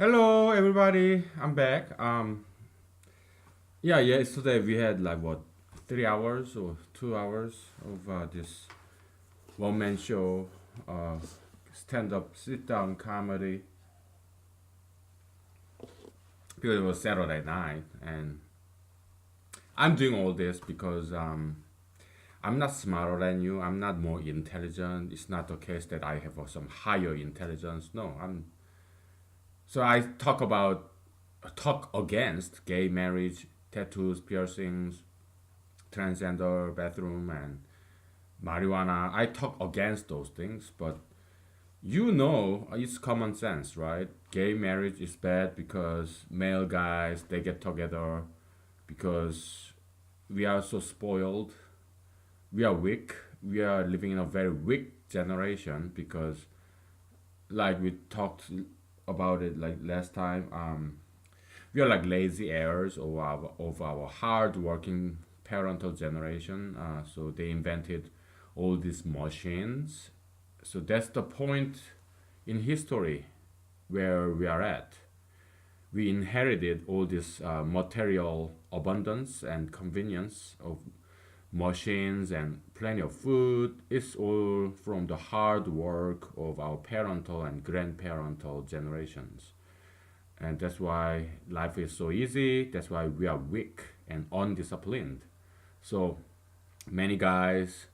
Hello, everybody. I'm back. Yeah, yesterday we had like what, 3 hours or 2 hours of this one-man show, uh, stand-up, sit-down comedy because it was Saturday night, and I'm doing all this because I'm not smarter than you. I'm not more intelligent. It's not the case that I have some higher intelligence. No, I'm. So I talk against gay marriage, tattoos, piercings, transgender bathroom and marijuana. I talk against those things, but it's common sense, right? Gay marriage is bad because male guys they get together because we are so spoiled. We are weak. We are living in a very weak generation because, like we talked about it like last time, we are like lazy heirs of our hard working parental generation. So they invented all these machines. So that's the point in history where we are at. We inherited all this material abundance and convenience of machines and plenty of food. It's all from the hard work of our parental and grandparental generations. And that's why life is so easy. That's why we are weak and undisciplined. So many guys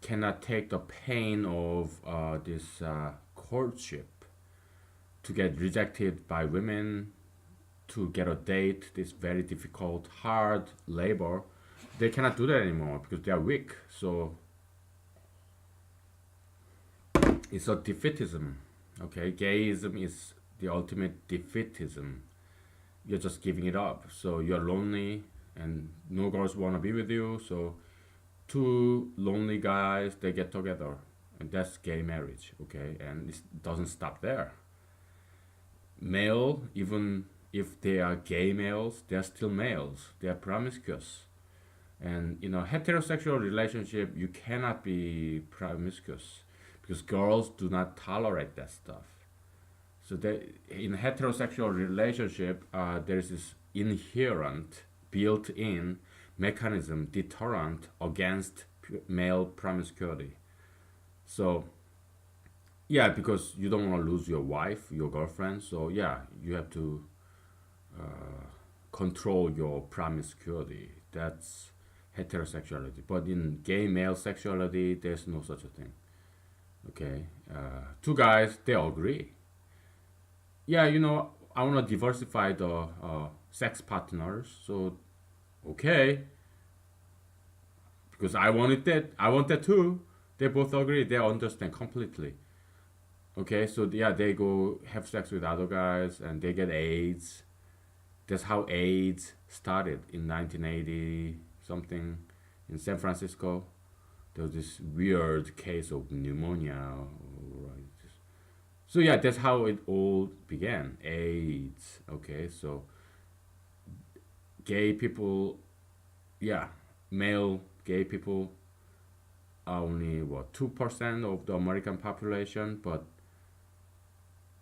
cannot take the pain of this courtship, to get rejected by women, to get a date, this very difficult hard labor. They cannot do that anymore because they are weak. So it's a defeatism. Okay, gayism is the ultimate defeatism. You're just giving it up. So you're lonely and no girls want to be with you. So two lonely guys they get together, and that's gay marriage. Okay, and it doesn't stop there. Male, even if they are gay males, they're still males. They are promiscuous. And in a heterosexual relationship, you cannot be promiscuous because girls do not tolerate that stuff. So in a heterosexual relationship, there's this inherent, built-in mechanism deterrent against male promiscuity. So yeah, because you don't want to lose your wife, your girlfriend. So yeah, you have to control your promiscuity. That's heterosexuality. But in gay male sexuality, there's no such a thing. Okay, two guys they agree. Yeah, I want to diversify the sex partners. So okay, because I wanted that. I want that too. They both agree. They understand completely. Okay, so yeah, they go have sex with other guys and they get AIDS. That's how AIDS started in 1980 something in San Francisco. There was this weird case of pneumonia. Right. So yeah, that's how it all began. AIDS. Okay, so gay people, yeah, male gay people are only what 2% of the American population, but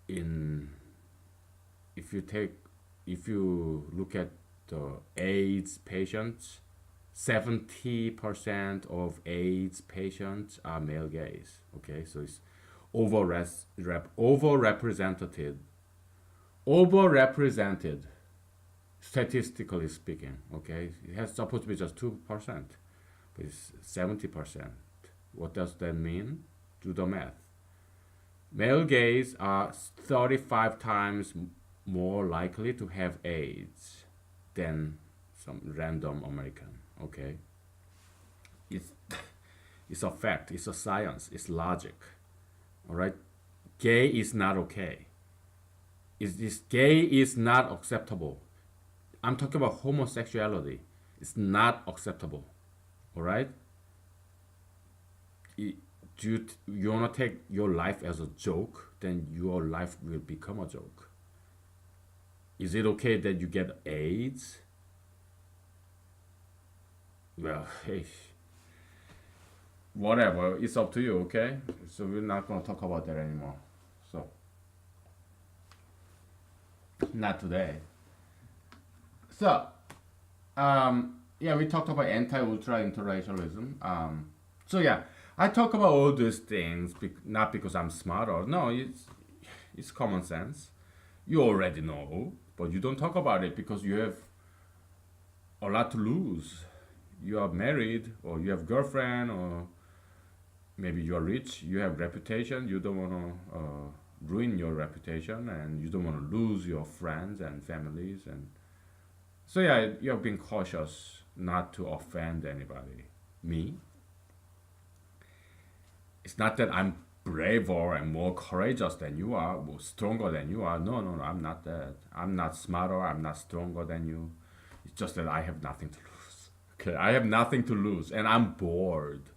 in if you take if you look at the AIDS patients, 70% of AIDS patients are male gays. Okay, so it's overrepresented, overrepresented, statistically speaking. Okay, it has supposed to be just 2%, but it's 70%. What does that mean? Do the math. Male gays are 35 times more likely to have AIDS than some random American. Okay, it's it's a fact. It's a science. It's logic. All right, gay is not okay. Is this gay is not acceptable? I'm talking about homosexuality. It's not acceptable. All right. Do you wanna take your life as a joke? Then your life will become a joke. Is it okay that you get AIDS? Well, hey, whatever. It's up to you, okay? So we're not gonna talk about that anymore. So Not today. So, yeah, we talked about anti-ultra interracialism. So yeah, I talk about all these things not because I'm smart or no, it's common sense. You already know, but you don't talk about it because you have a lot to lose. You are married, or you have girlfriend, or maybe you are rich. You have reputation. You don't want to ruin your reputation, and you don't want to lose your friends and families. And so yeah, you're being cautious not to offend anybody. Me, it's not that I'm braver and more courageous than you are, more stronger than you are. No, no, no, I'm not that. I'm not smarter. I'm not stronger than you. It's just that I have nothing to lose. Okay, I have nothing to lose, and I'm bored.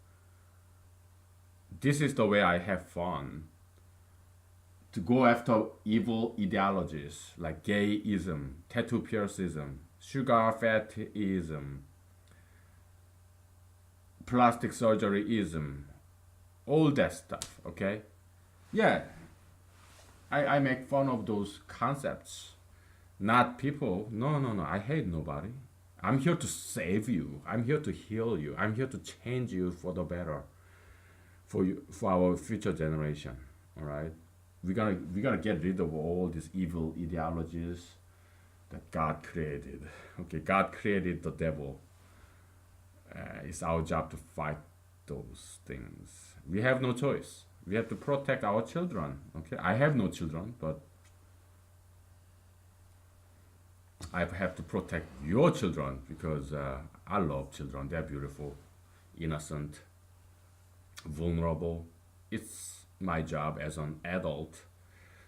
This is the way I have fun. To go after evil ideologies like gayism, tattoo piercism, sugar fatism, plastic surgeryism, all that stuff. Okay, yeah, I make fun of those concepts, not people. No, no, no. I hate nobody. I'm here to save you. I'm here to heal you. I'm here to change you for the better, for you, for our future generation. All right. We're gonna get rid of all these evil ideologies that God created. Okay, God created the devil. It's our job to fight those things. We have no choice. We have to protect our children. Okay, I have no children, but I have to protect your children because I love children. They're beautiful, innocent, vulnerable. It's my job as an adult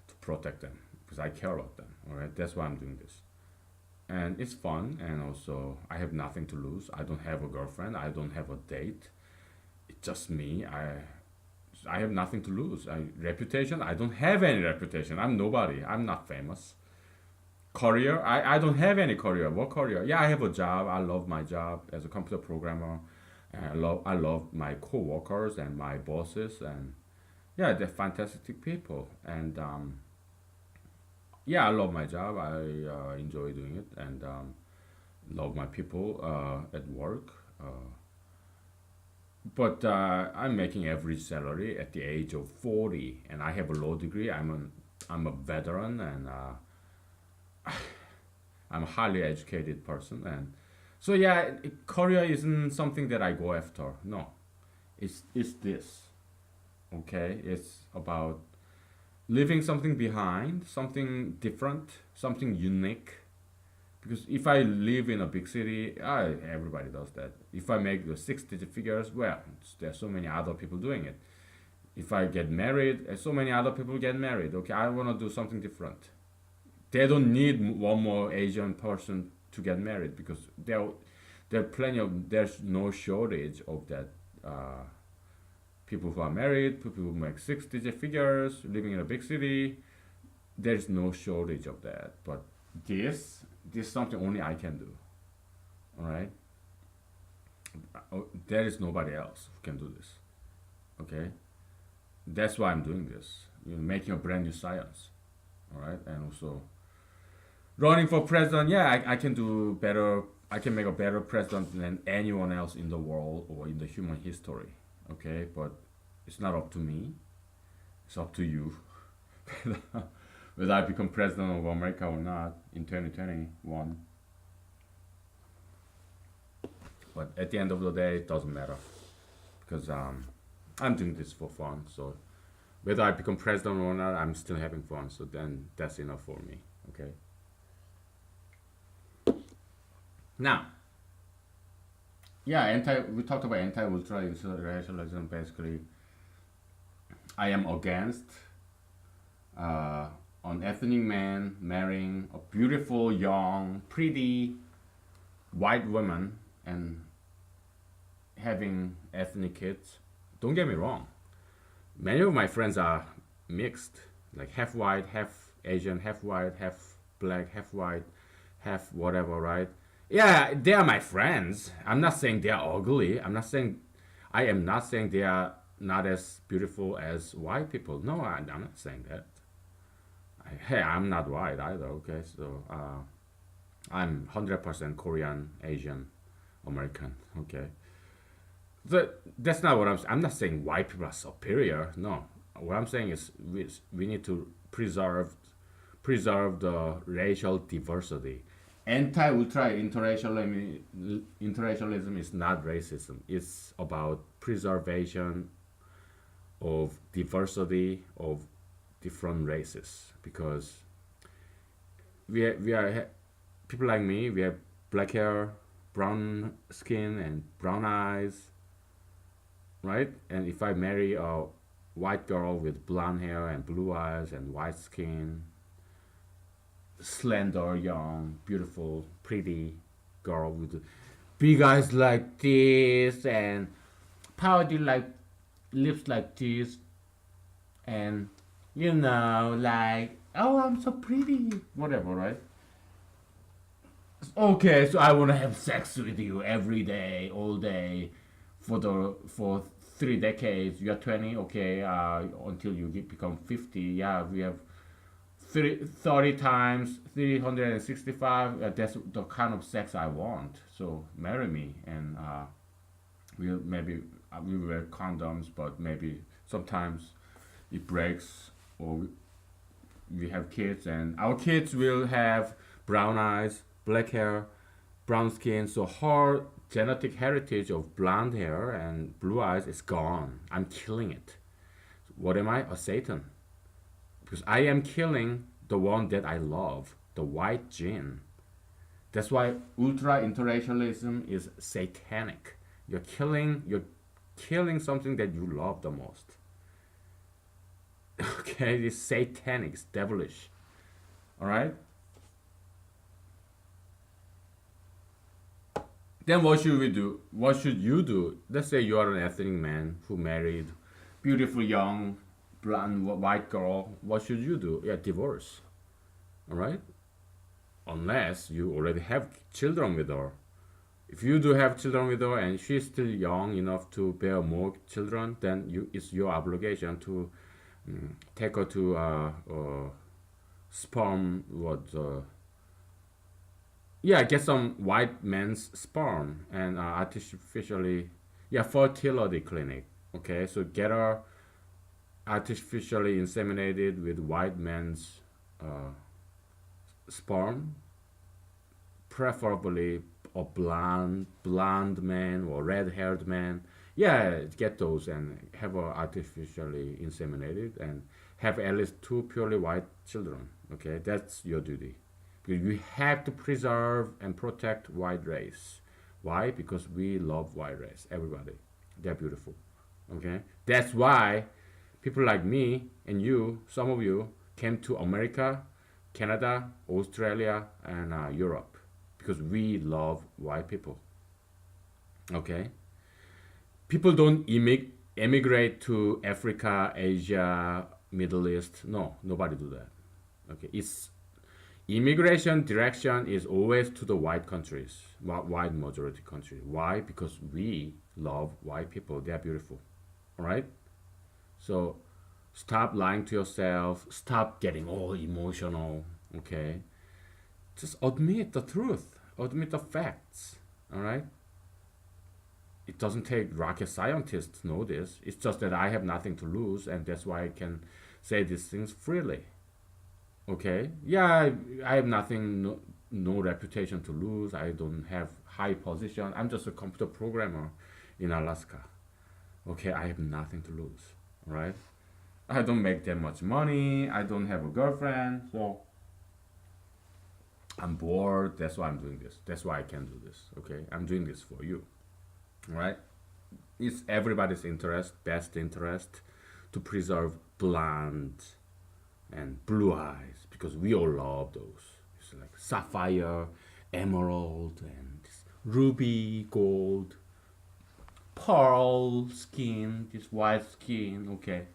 to protect them because I care about them. All right, that's why I'm doing this, and it's fun. And also, I have nothing to lose. I don't have a girlfriend. I don't have a date. It's just me. I have nothing to lose. Reputation. I don't have any reputation. I'm nobody. I'm not famous. Career. I don't have any career. What career? Yeah, I have a job. I love my job as a computer programmer. And I love my coworkers and my bosses, and yeah, they're fantastic people. And yeah, I love my job. I enjoy doing it, and love my people at work. But I'm making average salary at the age of 40, and I have a law degree. I'm a veteran, and I'm a highly educated person, and so yeah, career isn't something that I go after. No, it's this. Okay, it's about leaving something behind, something different, something unique. Because if I live in a big city, everybody does that. If I make the six-digit figures, well, there's so many other people doing it. If I get married, so many other people get married. Okay, I want to do something different. They don't need one more Asian person to get married because there's no shortage of that. People who are married, people who make six-digit figures, living in a big city, there's no shortage of that. But this, this is something only I can do. All right. There is nobody else who can do this. Okay. That's why I'm doing this. Making a brand new science. All right, and also running for president. Yeah, I can do better. I can make a better president than anyone else in the world or in the human history. Okay, but it's not up to me. It's up to you. Whether I become president of America or not in 2021. But at the end of the day, it doesn't matter because I'm doing this for fun. So whether I become president or not, I'm still having fun. So then that's enough for me. Okay. Now, yeah, anti. We talked about anti-ultra racialism. Basically, I am against an ethnic man marrying a beautiful, young, pretty white woman and having ethnic kids. Don't get me wrong. Many of my friends are mixed, like half white, half Asian, half white, half black, half white, half whatever, right? Yeah, they are my friends. I'm not saying they are ugly. I am not saying they are not as beautiful as white people. No, I'm not saying that. Hey, I'm not white either. Okay, so I'm 100% Korean, Asian, American. Okay, that's not what I'm not saying white people are superior. No, what I'm saying is we need to preserve the racial diversity. Anti-ultra interracialism is not racism. It's about preservation of diversity of different races, because we are people like me. We have black hair, brown skin, and brown eyes, right? And if I marry a white girl with blonde hair and blue eyes and white skin, slender, young, beautiful, pretty girl with big eyes like this and pouty like lips like this, and like, oh, I'm so pretty, whatever, right? Okay, so I want to have sex with you every day, all day, for 3 decades. You are 20, okay, until you become 50. Yeah, we have 30 times 365. That's the kind of sex I want. So marry me, and we'll maybe we wear condoms, but maybe sometimes it breaks, or we have kids, and our kids will have brown eyes, black hair, brown skin. So her genetic heritage of blonde hair and blue eyes is gone. I'm killing it. What am I? A Satan. Because I am killing the one that I love, the white gene. That's why ultra interracialism is satanic. You're killing something that you love the most. Okay, it's satanic, it's devilish. All right. Then what should we do? What should you do? Let's say you are an ethnic man who married beautiful young blonde white girl. What should you do? Yeah, divorce. All right. Unless you already have children with her. If you do have children with her and she's still young enough to bear more children, then it's your obligation to take her to sperm what yeah, get some white man's sperm and artificially, yeah, fertility clinic. Okay, so get her artificially inseminated with white man's uh, sperm, preferably a blonde man or red haired man. Yeah, get those and have her artificially inseminated and have at least two purely white children. Okay, that's your duty. Because we have to preserve and protect white race. Why? Because we love white race. Everybody, they're beautiful. Okay, that's why people like me and you, some of you, came to America, Canada, Australia, and Europe, because we love white people. Okay, people don't emigrate to Africa, Asia, Middle East. No, nobody do that. Okay, it's immigration direction is always to the white countries, white majority countries. Why? Because we love white people. They are beautiful. All right. So stop lying to yourself. Stop getting all emotional. Okay. Just admit the truth. Admit the facts. All right. It doesn't take rocket scientists to know this. It's just that I have nothing to lose, and that's why I can say these things freely. Okay, yeah, I have nothing, no reputation to lose. I don't have high position. I'm just a computer programmer in Alaska. Okay, I have nothing to lose. Right? I don't make that much money. I don't have a girlfriend, so I'm bored. That's why I'm doing this. That's why I can do this. Okay, I'm doing this for you. Right? It's everybody's interest, best interest, to preserve blonde and blue eyes, because we all love those. It's like sapphire, emerald, and ruby, gold, pearl skin, this white skin. Okay,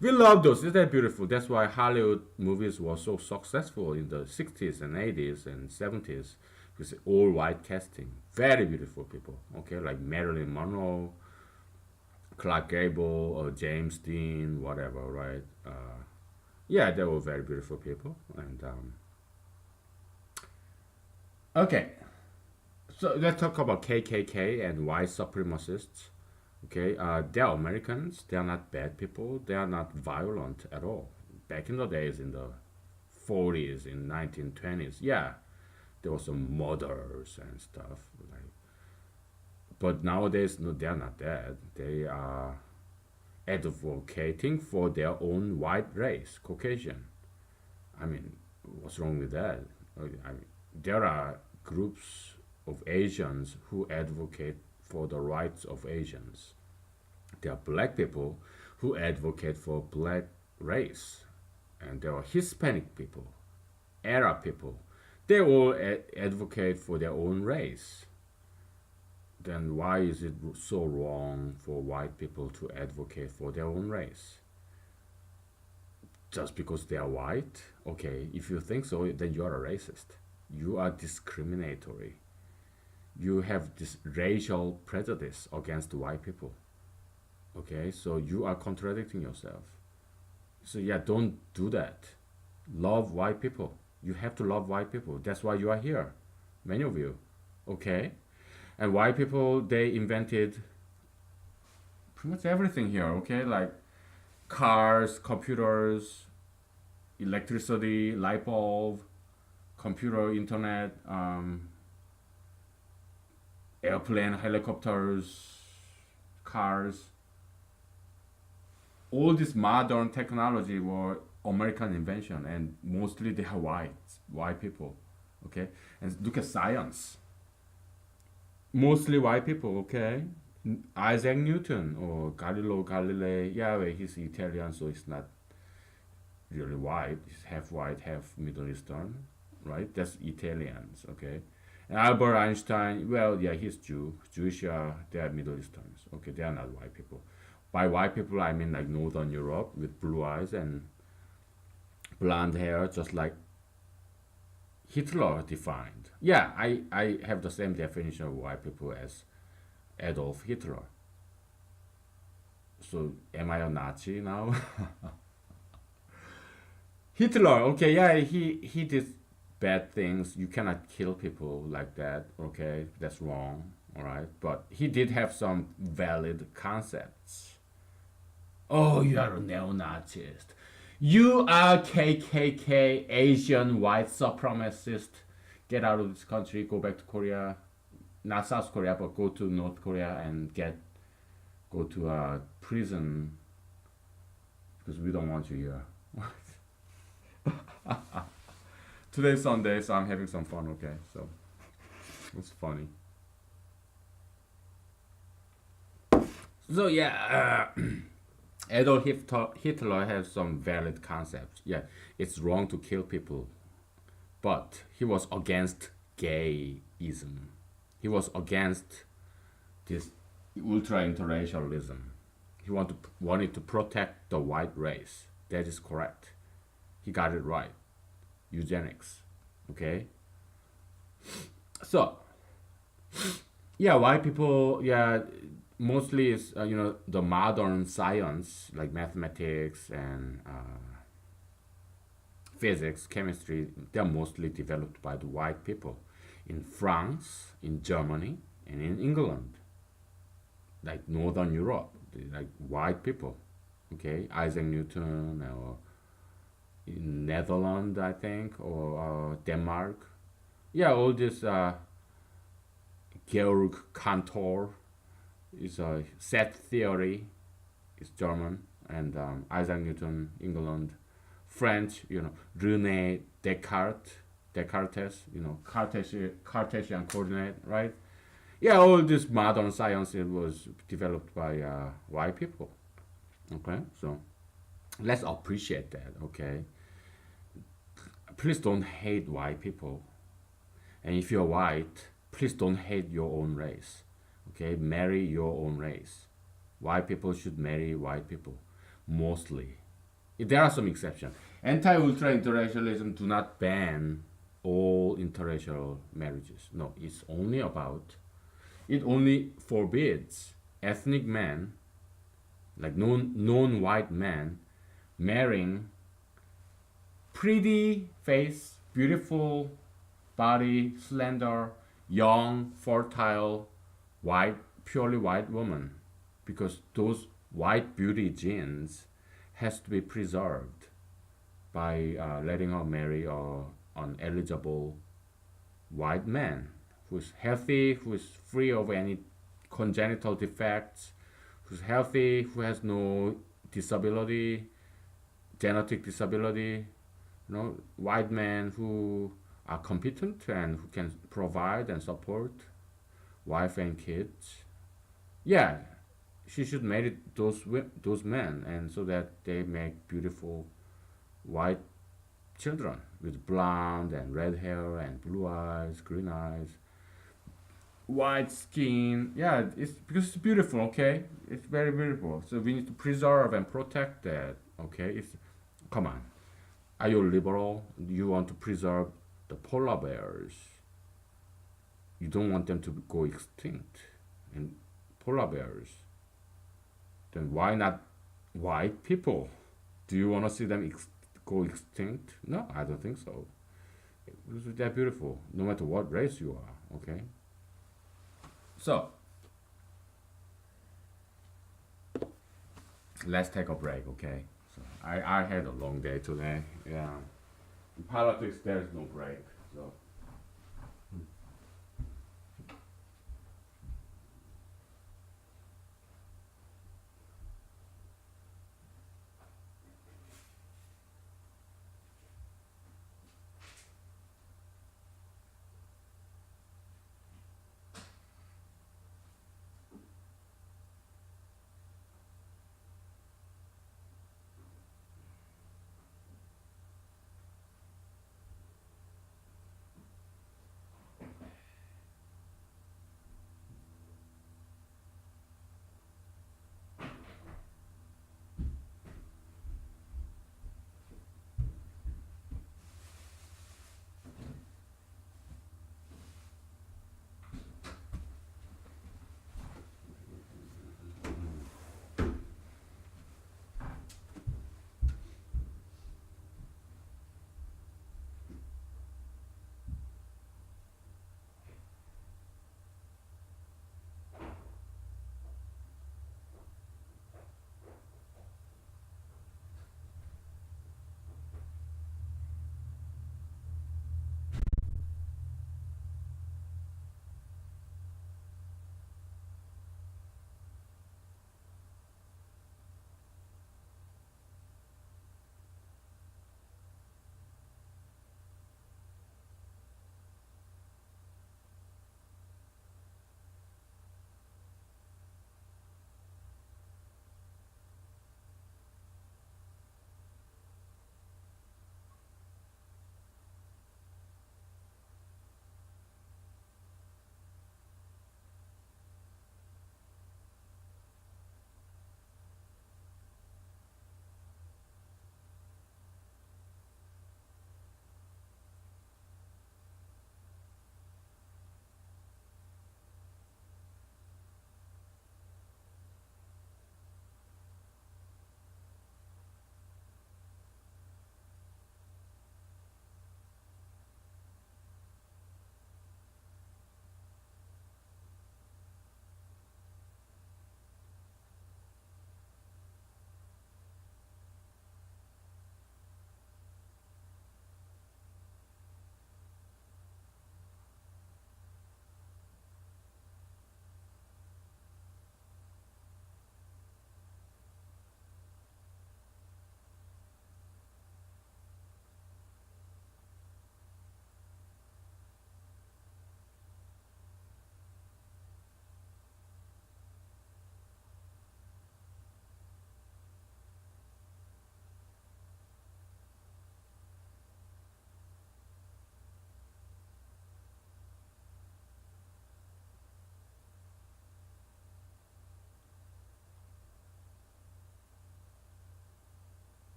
we love those. Isn't that beautiful? That's why Hollywood movies were so successful in the 60s and 80s and 70s, because all white casting, very beautiful people. Okay, like Marilyn Monroe, Clark Gable, or James Dean, whatever, right? Yeah, they were very beautiful people. And okay, so let's talk about KKK and white supremacists. Okay, they are Americans. They are not bad people. They are not violent at all. Back in the days, in the 40s, in 1920s, yeah, there were some murders and stuff. Like, but nowadays, no, they are not that. They are advocating for their own white race, Caucasian. I mean, what's wrong with that? I mean, there are groups of Asians who advocate for the rights of Asians. There are black people who advocate for black race, and there are Hispanic people, Arab people. They all advocate for their own race. Then why is it so wrong for white people to advocate for their own race? Just because they are white? Okay, if you think so, then you are a racist. You are discriminatory. You have this racial prejudice against white people. Okay, so you are contradicting yourself. So yeah, don't do that. Love white people. You have to love white people. That's why you are here. Many of you. Okay? And white people, they invented pretty much everything here, okay? Like cars, computers, electricity, light bulb, computer, internet, airplane, helicopters, cars. All this modern technology were American invention, and mostly they are white people. Okay, and look at science. Mostly white people. Okay, Isaac Newton or Galileo Galilei. Yeah, well, he's Italian, so he's not really white. He's half white, half Middle Eastern, right? That's Italians. Okay, and Albert Einstein. Well, yeah, he's Jewish. They are Middle Easterns. Okay, they are not white people. By white people, I mean like Northern Europe with blue eyes and blonde hair, just like Hitler defined. Yeah, I have the same definition of white people as Adolf Hitler. So am I a Nazi now? Hitler, okay, yeah, he did bad things. You cannot kill people like that, okay? That's wrong, all right? But he did have some valid concepts. Oh, you are a neo-Nazist. You are KKK, Asian white supremacist. Get out of this country, go back to Korea. Not South Korea, but go to North Korea and go to a prison because we don't want you here. Today's Sunday, so I'm having some fun, okay? So it's funny. So yeah, Adolf Hitler has some valid concepts. Yeah, it's wrong to kill people, but he was against gayism. He was against this ultra interracialism. He wanted to protect the white race. That is correct. He got it right. Eugenics. Okay? So, yeah, white people, yeah, mostly is, the modern science like mathematics and physics, chemistry, they're mostly developed by the white people in France, in Germany, and in England, like Northern Europe, like white people. Okay, Isaac Newton, or in Netherlands, I think, or Denmark. Yeah, all this Georg Cantor is a set theory, is German, and Isaac Newton, England, French, Rene Descartes, Cartesian coordinate, right? Yeah, all this modern science, it was developed by white people. Okay, so let's appreciate that. Okay, please don't hate white people, and if you're white, please don't hate your own race. Okay, marry your own race. White people should marry white people, mostly. There are some exceptions. Anti-ultra interracialism do not ban all interracial marriages. No, it only forbids ethnic men, like non-white men, marrying pretty face, beautiful body, slender, young, fertile, white, purely white woman, because those white beauty genes has to be preserved by letting her marry an eligible white man who's healthy, who's free of any congenital defects, who's healthy, who has no disability, genetic disability, white men who are competent and who can provide and support wife and kids. Yeah, she should marry those men, and so that they make beautiful white children with blonde and red hair and blue eyes, green eyes, white skin. Yeah, it's because it's beautiful. Okay, it's very beautiful. So we need to preserve and protect that. Okay, it's come on. Are you liberal? You want to preserve the polar bears. You don't want them to go extinct. And polar bears. Then why not white people? Do you want to see them go extinct? No, I don't think so. Because they're beautiful, no matter what race you are. Okay. So let's take a break. Okay. So I had a long day today. Yeah. In politics, there's no break. So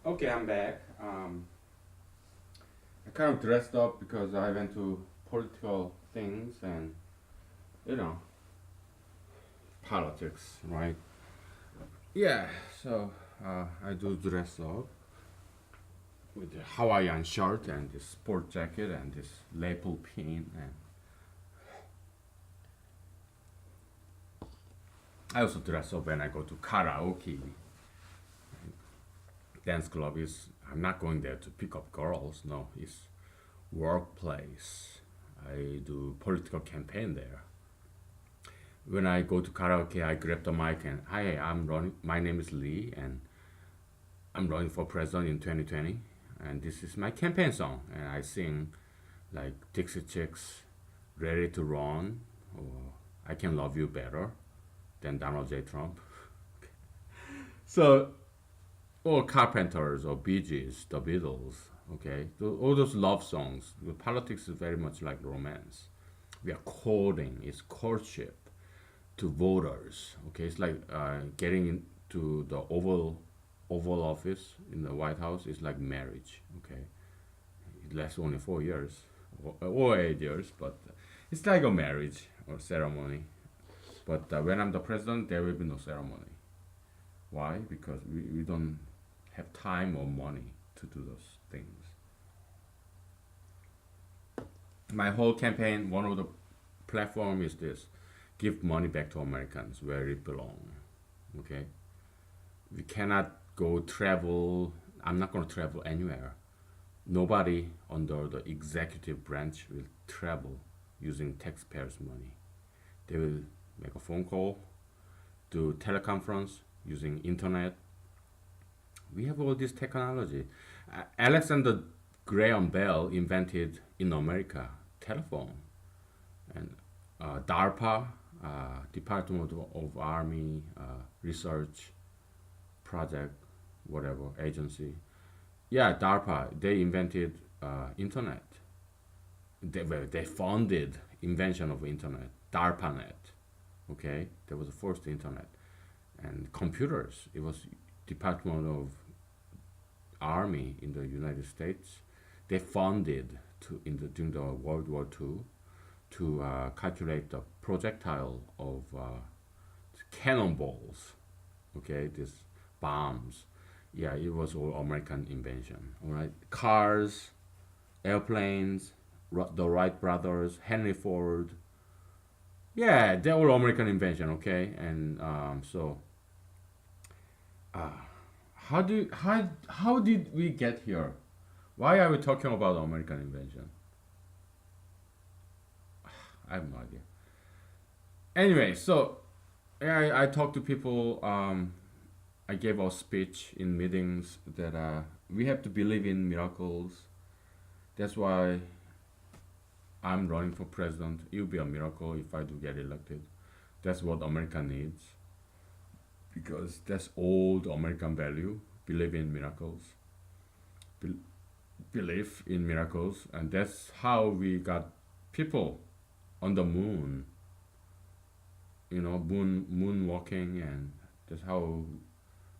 Okay, I'm back. I kind of dressed up because I went to political things and you know politics, right? Yeah, so I do dress up with the Hawaiian shirt and this sport jacket and this lapel pin, and I also dress up when I go to karaoke dance club. Is I'm not going there to pick up girls. No, it's workplace. I do political campaign there. When I go to karaoke, I grab the mic and hi, I'm running. My name is Lee, and I'm running for president in 2020. And this is my campaign song, and I sing like Dixie Chicks, Ready to Run, or I Can Love You Better than Donald J. Trump. So, or Carpenters, or Bee Gees, the Beatles, okay? All those love songs. The politics is very much like romance. We are courting, it's courtship to voters. Okay, it's like getting into the Oval Office in the White House is like marriage. Okay, it lasts only 4 years or 8 years, but it's like a marriage or ceremony. But when I'm the president, there will be no ceremony. Why? Because we don't have time or money to do those things. My whole campaign, one of the platform is this: give money back to Americans where it belongs. Okay, we cannot go travel. I'm not going to travel anywhere. Nobody under the executive branch will travel using taxpayers' money. They will make a phone call, do teleconference using internet. We have all this technology. Alexander Graham Bell invented in America telephone, and DARPA, Department of Army Research Project, whatever agency. Yeah, DARPA. They invented internet. They funded invention of internet. DARPANet. Okay, that was the first internet, and computers. It was Department of Army in the United States. They funded during the World War II to calculate the projectile of cannonballs. Okay, these bombs. Yeah, it was all American invention. All right, cars, airplanes, the Wright brothers, Henry Ford. Yeah, they're all American invention. Okay, and so uh, how did we get here? Why are we talking about American invention? I have no idea. Anyway, so I talk to people. I gave a speech in meetings that we have to believe in miracles. That's why I'm running for president. It will be a miracle if I do get elected. That's what America needs because that's old American value. Believe in miracles. Be- Believe in miracles, and that's how we got people on the moon. Moonwalking, and that's how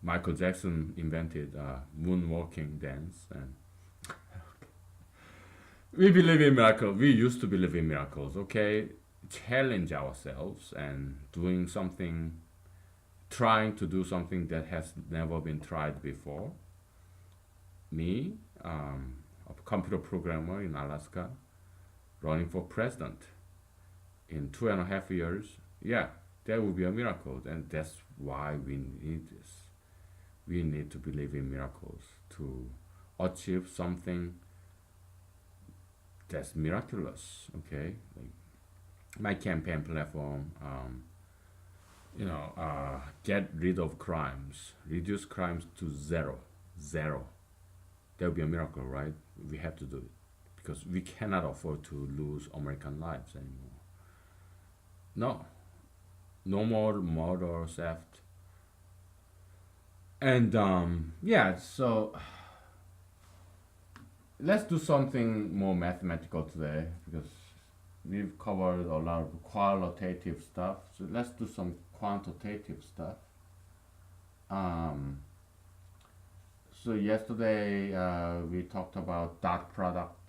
Michael Jackson invented moonwalking dance. And we believe in miracles. We used to believe in miracles. Okay, challenge ourselves and doing something, trying to do something that has never been tried before. Me, a computer programmer in Alaska, running for president in 2.5 years. Yeah, that would be a miracle, and that's why we need this. We need to believe in miracles to achieve something that's miraculous. Okay, like my campaign platform. Get rid of crimes, reduce crimes to zero, zero. That would be a miracle, right? We have to do it because we cannot afford to lose American lives anymore. No, no more murder, theft, and yeah. So let's do something more mathematical today because we've covered a lot of qualitative stuff. So let's do some quantitative stuff. Um, So yesterday we talked about dot product.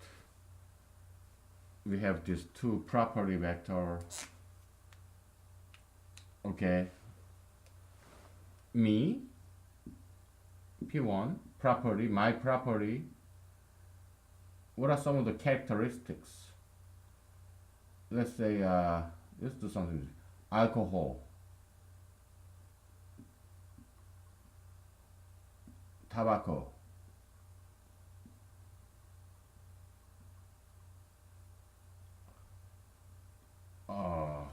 We have these two property vector. Okay. Me, P1, property, my property. What are some of the characteristics? Let's say, let's do something. Alcohol, tobacco, uh,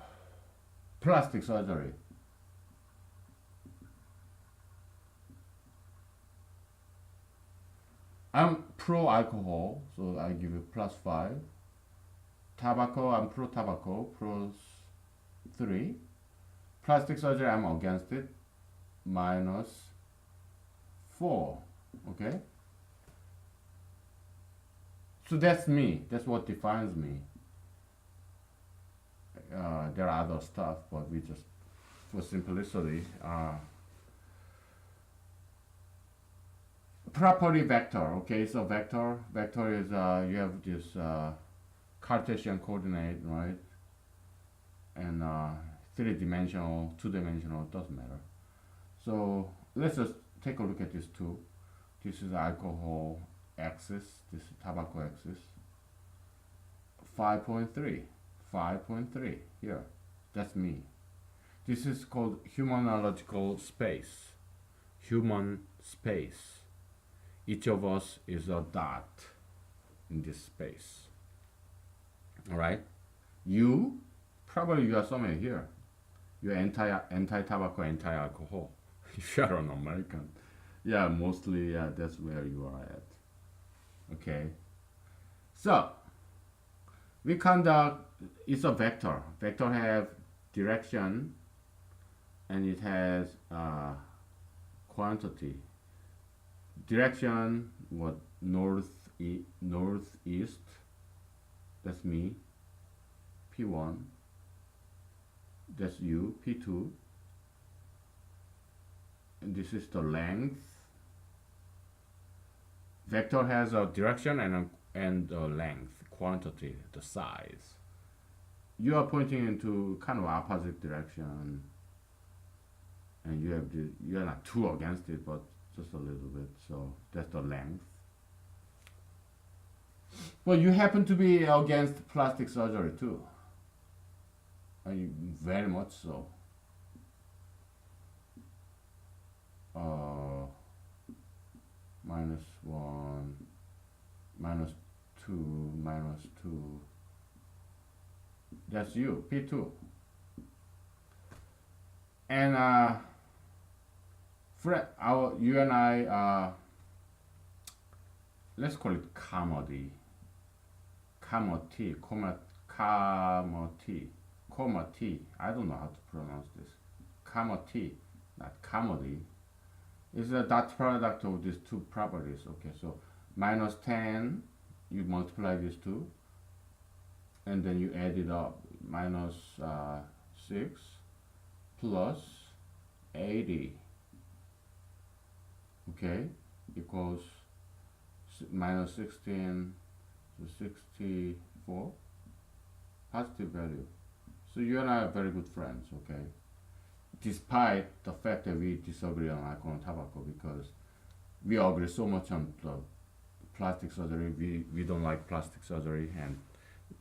plastic surgery. I'm pro alcohol, so I give you +5. Tobacco, I'm pro tobacco, +3. Plastic surgery, I'm against it, -4. Okay? So that's me. That's what defines me. There are other stuff, but we just, for simplicity, property vector. Okay, so vector is you have this Cartesian coordinate, right? And three-dimensional, two-dimensional, doesn't matter. So let's just take a look at these two. This is alcohol axis, this is tobacco axis. 5.3, 5.3 here. That's me. This is called humanological space. Human space. Each of us is a dot in this space. All right. You probably you are somewhere here. You're anti-tobacco, anti-alcohol. If you are an American, yeah, mostly that's where you are at. Okay. So we conduct. It's a vector. Vector have direction, and it has quantity. Direction, what, northeast, that's me, P1, that's you, P2, and this is the length. Vector has a direction and a length, quantity, the size. You are pointing into kind of opposite direction, and you have you're not too against it, but just a little bit. So that's the length. Well, you happen to be against plastic surgery too. Very much so. -1, -2, -2. That's you, P2. And you and I, let's call it comedy. Comedy, comedy, comedy. I don't know how to pronounce this. Comedy, not comedy. It's a dot product of these two properties. Okay, so -10, you multiply these two, and then you add it up. -6 plus 80. Okay, equals -16, so 64, positive value. So you and I are very good friends, okay? Despite the fact that we disagree on alcohol and tobacco, because we agree so much on the plastic surgery, we don't like plastic surgery, and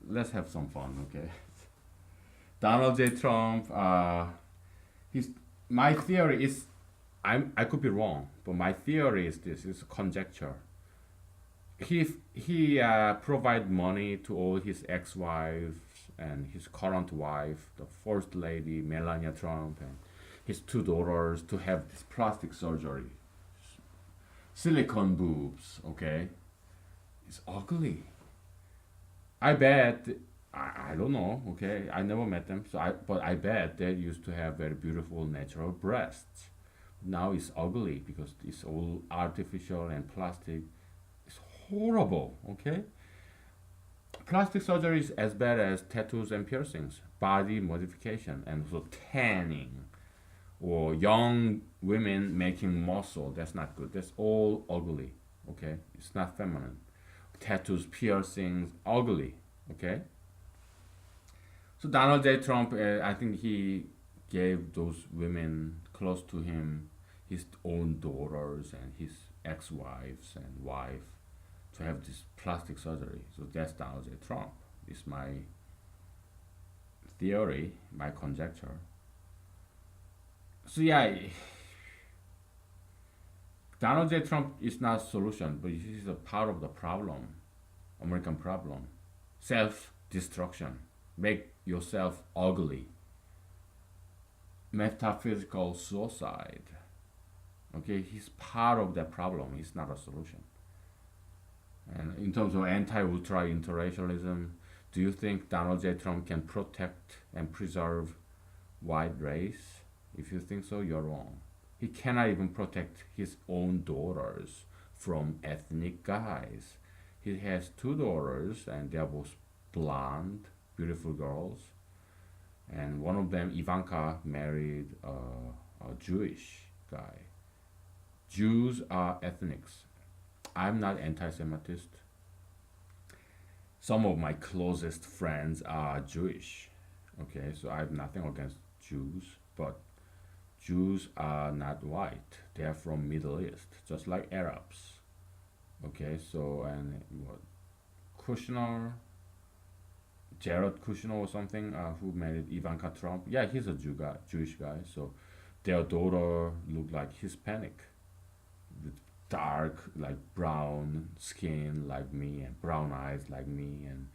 let's have some fun, okay? Donald J. Trump, my theory is, I could be wrong, but my theory is this: is conjecture. He provide money to all his ex-wives and his current wife, the first lady Melania Trump, and his two daughters to have this plastic surgery, silicone boobs. Okay, it's ugly. I bet. I don't know. Okay, I never met them, but I bet they used to have very beautiful natural breasts. Now it's ugly because it's all artificial and plastic. It's horrible. Okay, plastic surgery is as bad as tattoos and piercings, body modification, and also tanning. or young women making muscle. That's not good. That's all ugly. Okay, it's not feminine. Tattoos, piercings, ugly. Okay. So Donald J. Trump, I think he gave those women close to him his own daughters and his ex-wives and wife to have this plastic surgery. So that's Donald J. Trump. It's my theory, my conjecture. So yeah, Donald J. Trump is not a solution, but he is a part of the problem, American problem. Self-destruction. Make yourself ugly. Metaphysical suicide. Okay, he's part of that problem. He's not a solution. And in terms of anti-ultra interracialism, do you think Donald J. Trump can protect and preserve white race? If you think so, you're wrong. He cannot even protect his own daughters from ethnic guys. He has two daughters, and they're both blonde, beautiful girls. And one of them, Ivanka, married a Jewish guy. Jews are ethnics. I'm not anti-Semitist. Some of my closest friends are Jewish. Okay, so I have nothing against Jews, but Jews are not white. They are from Middle East, just like Arabs. Okay, so and what Kushner, Jared Kushner or something, who married Ivanka Trump. Yeah, he's a Jewish guy. So their daughter looked like Hispanic, with dark, like brown skin like me, and brown eyes like me, and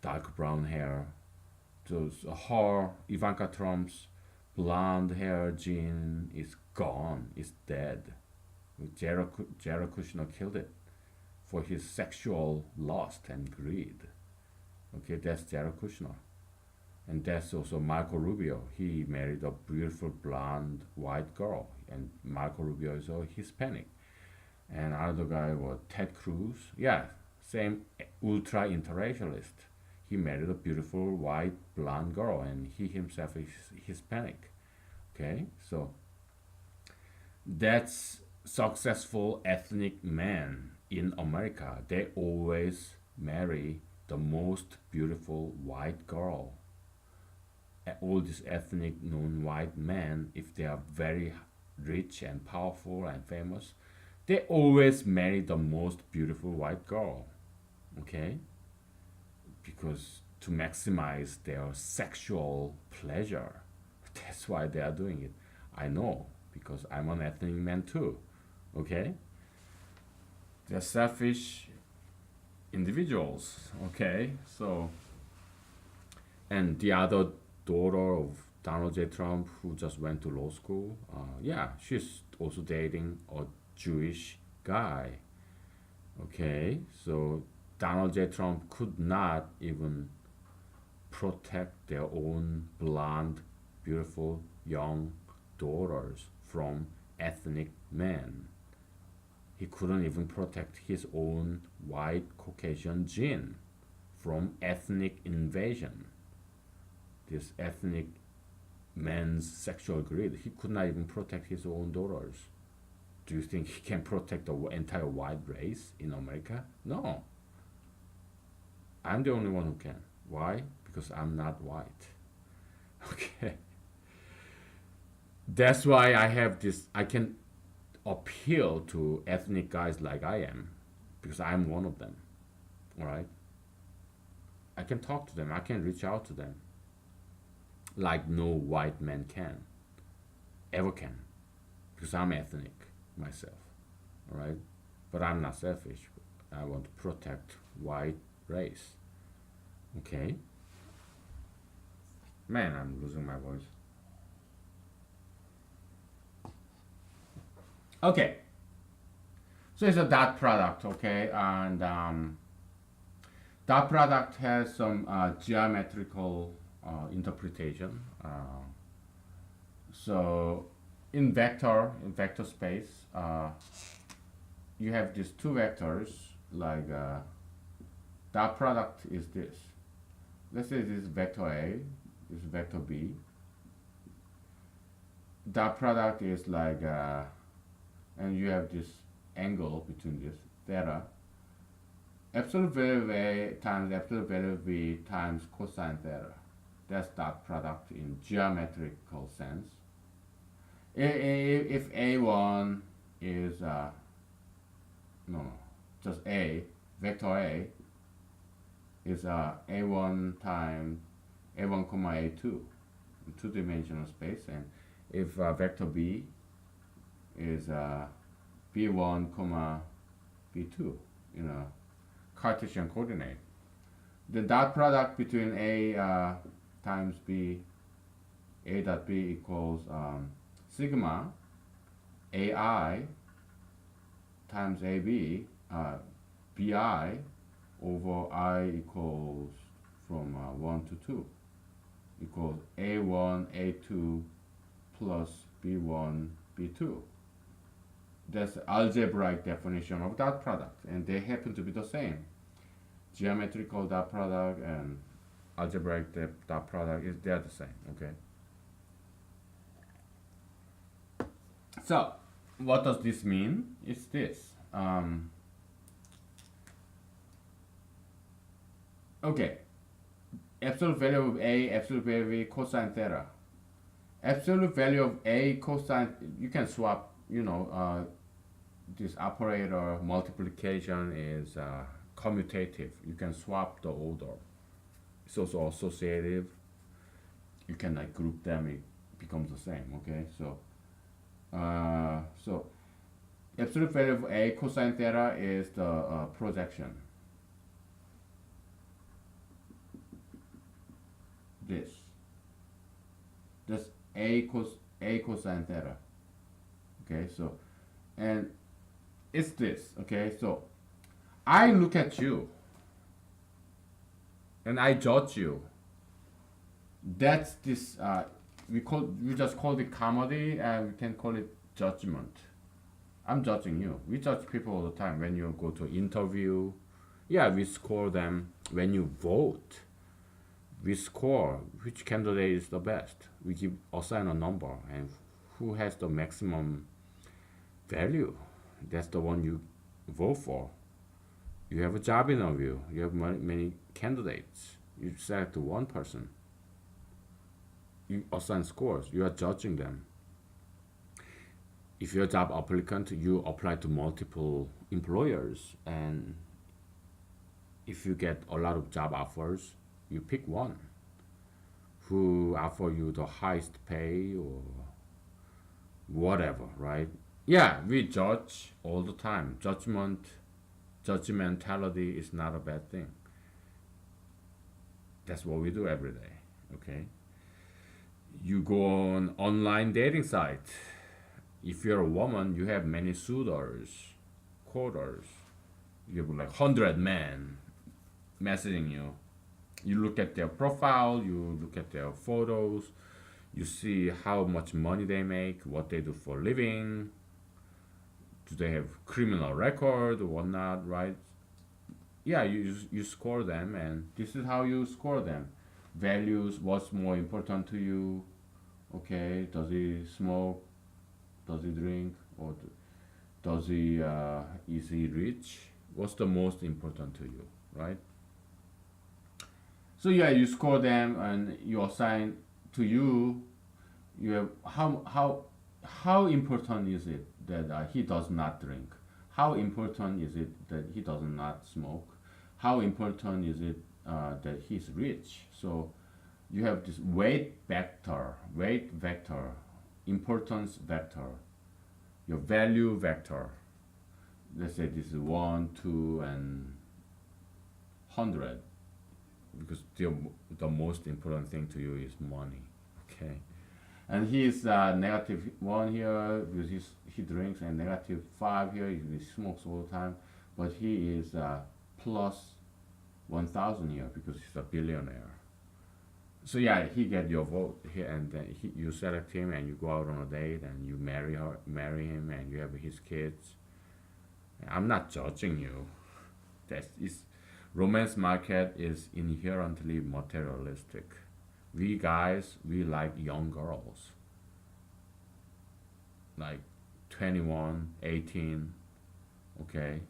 dark brown hair. So her, Ivanka Trump's blonde hair gene is gone, is dead. Jared Kushner killed it for his sexual lust and greed. Okay, that's Jared Kushner. And that's also Marco Rubio. He married a beautiful blonde white girl, and Marco Rubio is a Hispanic. And another guy was Ted Cruz. Yeah, same ultra interracialist. He married a beautiful white blonde girl, and he himself is Hispanic. Okay, so that's successful ethnic men in America. They always marry the most beautiful white girl. All these ethnic non-white men, if they are very rich and powerful and famous, they always marry the most beautiful white girl. Okay, because to maximize their sexual pleasure. That's why they are doing it. I know because I'm an ethnic man too. Okay, they're selfish individuals. Okay, so and the other daughter of Donald J. Trump, who just went to law school, yeah, she's also dating a Jewish guy. Okay, so Donald J. Trump could not even protect their own blonde, beautiful young daughters from ethnic men. He couldn't even protect his own white Caucasian gene from ethnic invasion. This ethnic men's sexual greed. He could not even protect his own daughters. Do you think he can protect the entire white race in America? No. I'm the only one who can. Why? Because I'm not white. Okay. That's why I have this. I can appeal to ethnic guys like I am, because I'm one of them. All right. I can talk to them. I can reach out to them, like no white man can, ever can, because I'm ethnic myself. All right. But I'm not selfish. I want to protect white race. Okay. Man, I'm losing my voice. Okay. So it's a dot product, okay, and dot product has some geometrical interpretation. So in vector space, you have these two vectors. Like dot product is this. Let's say this is vector A, this is vector B. dot product is like and you have this angle between this theta. Absolute value of A times absolute value of B times cosine theta. That's dot product in geometrical sense. If A1 is no, just A, vector A is A1 times A1 comma A2 in two-dimensional space, and if vector B is B1 comma B2 in a Cartesian coordinate, the dot product between A times B, A dot B equals sigma AI times AB BI over I equals from 1 to 2 equals A1 A2 plus B1 B2. That's algebraic definition of dot product, and they happen to be the same. Geometrical dot product and algebraic dot product is they're the same. Okay. So, what does this mean? It's this. Okay. Absolute value of A, absolute value of B, cosine theta. Absolute value of A cosine, you can swap, this operator multiplication is commutative. You can swap the order. It's also associative. You can like group them, it becomes the same, okay? So absolute value of A cosine theta is the projection. That's A cosine theta. Okay, so and it's this. Okay, so I look at you and I judge you. That's this. We just call it comedy, and we can call it judgment. I'm judging you. We judge people all the time. When you go to interview, yeah, we score them. When you vote, we score which candidate is the best. We assign a number, and who has the maximum value, that's the one you vote for. You have a job interview. You have many candidates. You select one person. You assign scores. You are judging them. If you're a job applicant, you apply to multiple employers, and if you get a lot of job offers, you pick one who offer you the highest pay or whatever, right? Yeah, we judge all the time. Judgmentality is not a bad thing. That's what we do every day, okay? You go on online dating site. If you're a woman, you have many suitors, quoters. You have like 100 men messaging you. You look at their profile, you look at their photos, you see how much money they make, what they do for a living, do they have criminal record or whatnot, right? Yeah, you score them, and this is how you score them. Values, what's more important to you, okay? Does he smoke? Does he drink? Or does he, is he rich? What's the most important to you, right? So yeah, you score them and you assign to you. You have how important is it that he does not drink? How important is it that he does not smoke? How important is it that he's rich? So you have this weight vector, importance vector, your value vector. Let's say this is 1, 2, and 100, because the most important thing to you is money, okay? And he's -1 here because he drinks, and -5 here because he smokes all the time. But he is plus 1,000 here because he's a billionaire. So yeah, he get your vote here, and then you select him, and you go out on a date, and you marry him, and you have his kids. I'm not judging you. Romance market is inherently materialistic. We guys, we like young girls. like 21, 18, okay,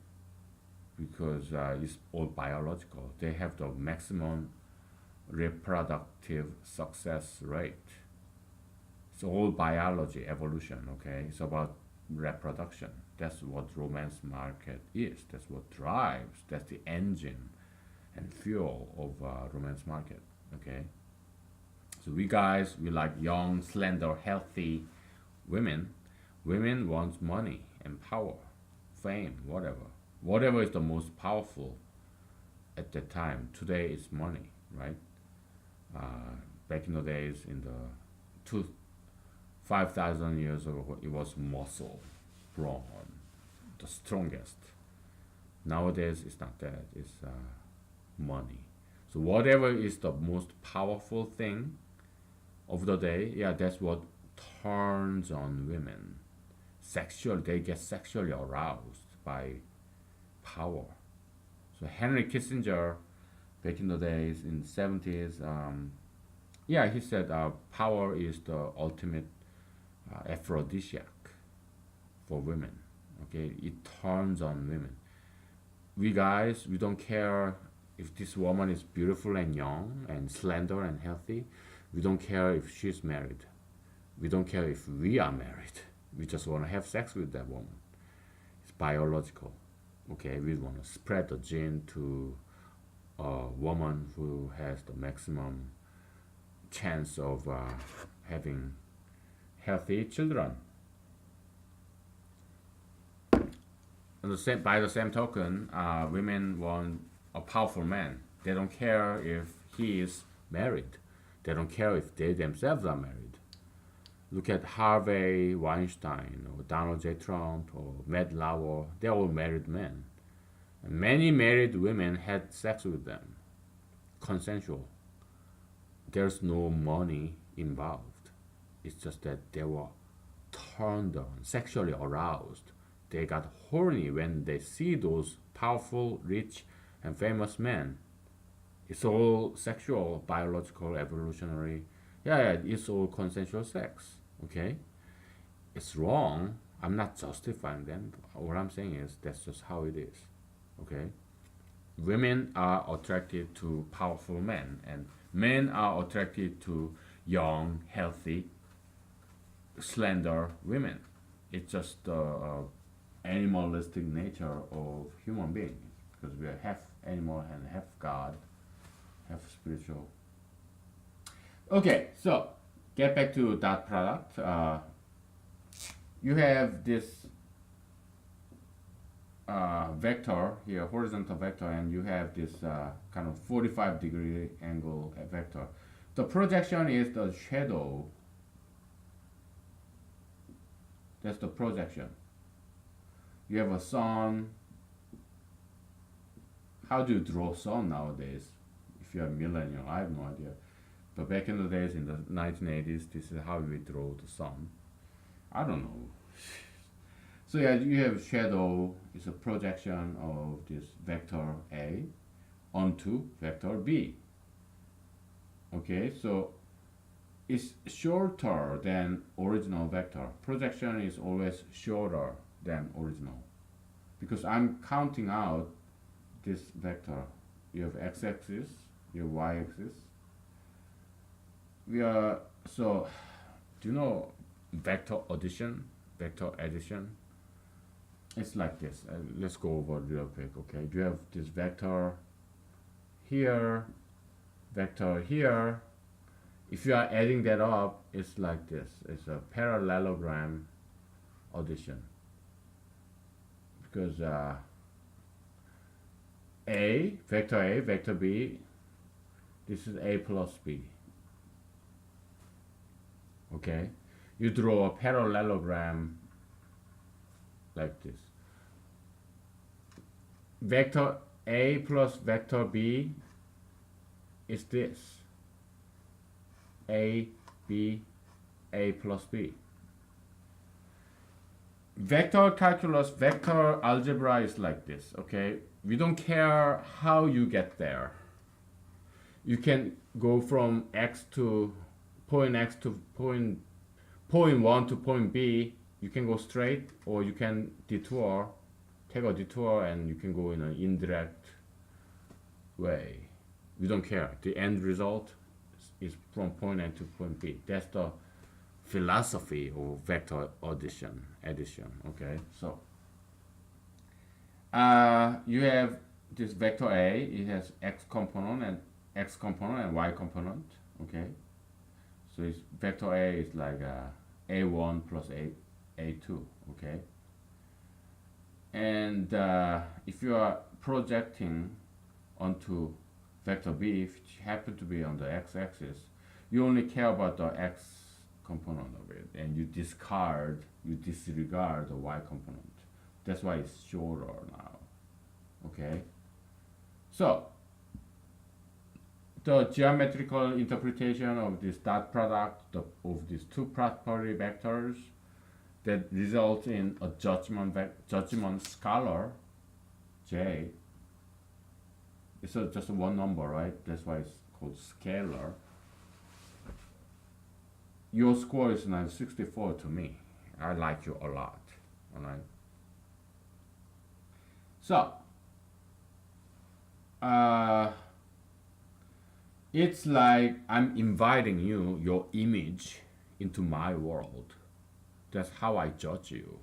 because it's all biological. They have the maximum reproductive success rate. It's all biology, evolution, okay? It's about reproduction. That's what romance market is. That's what drives. That's the engine and fuel of romance market, okay? So we guys, we like young, slender, healthy women. Women want money and power, fame, whatever. Whatever is the most powerful at that time. Today it's money, right? Back in the days, in the two 5,000 years ago, it was muscle, brawn, the strongest. Nowadays, it's not that. It's money. So whatever is the most powerful thing of the day, yeah, that's what turns on women. Sexually, they get sexually aroused by power. So Henry Kissinger, back in the days in the 70s, yeah, he said power is the ultimate aphrodisiac for women. Okay, it turns on women. We guys, we don't care if this woman is beautiful and young and slender and healthy. We don't care if she's married. We don't care if we are married. We just want to have sex with that woman. It's biological. Okay, we want to spread the gene to a woman who has the maximum chance of having healthy children. By the same token, women want a powerful man. They don't care if he is married. They don't care if they themselves are married. Look at Harvey Weinstein or Donald J. Trump or Matt Lauer. They're all married men. And many married women had sex with them. Consensual. There's no money involved. It's just that they were turned on, sexually aroused. They got horny when they see those powerful, rich, and famous men. It's all sexual, biological, evolutionary. Yeah, it's all consensual sex. Okay? It's wrong. I'm not justifying them. What I'm saying is that's just how it is. Okay? Women are attracted to powerful men, and men are attracted to young, healthy, slender women. It's just the animalistic nature of human beings, because we are half animal and half God, half spiritual. Okay, so get back to dot product. You have this vector here, horizontal vector, and you have this kind of 45-degree angle vector. The projection is the shadow. That's the projection. You have a sun. How do you draw sun nowadays? If you're a millennial, I have no idea. But back in the days, in the 1980s, this is how we draw the sun. I don't know. So yeah, you have shadow. It's a projection of this vector A onto vector B. Okay, so it's shorter than original vector. Projection is always shorter than original, because I'm counting out this vector. You have x-axis, you have y-axis. So do you know vector addition? Vector addition? It's like this. Let's go over it real quick, okay? You have this vector here, vector here. If you are adding that up, it's like this. It's a parallelogram addition. Because vector A, vector B, this is A plus B. Okay? You draw a parallelogram like this. Vector A plus vector B is this. A, B, A plus B. Vector calculus, vector algebra is like this, okay? We don't care how you get there. You can go from point X to point 1 to point B You can go straight, or you can detour, take a detour, and you can go in an indirect way. We don't care. The end result is from point A to point B. That's the philosophy of vector addition. Okay, so you have this vector A. It has x component and y component. Okay, so it's vector A is like a1 plus a2. Okay, and if you are projecting onto vector B, which happen to be on the x-axis, you only care about the x component of it, and you disregard the y component. That's why it's shorter now. Okay, so the geometrical interpretation of this dot product of these two property vectors that result in a judgment scalar J. It's just one number, right? That's why it's called scalar. Your score is now 64 to me. I like you a lot. All right. So, it's like I'm inviting you, your image, into my world. That's how I judge you.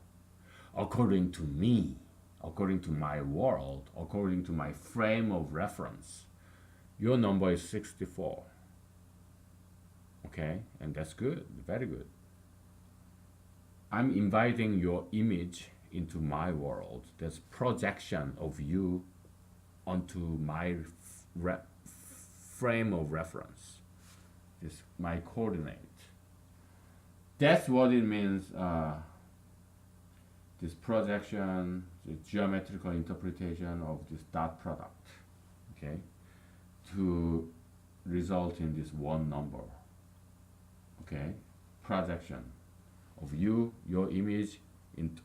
According to me, according to my world, according to my frame of reference. Your number is 64. Okay, and that's good, very good. I'm inviting your image into my world. There's projection of you onto my frame of reference. This my coordinate. That's what it means. This projection, the geometrical interpretation of this dot product, okay, to result in this one number. Okay, projection of you, your image,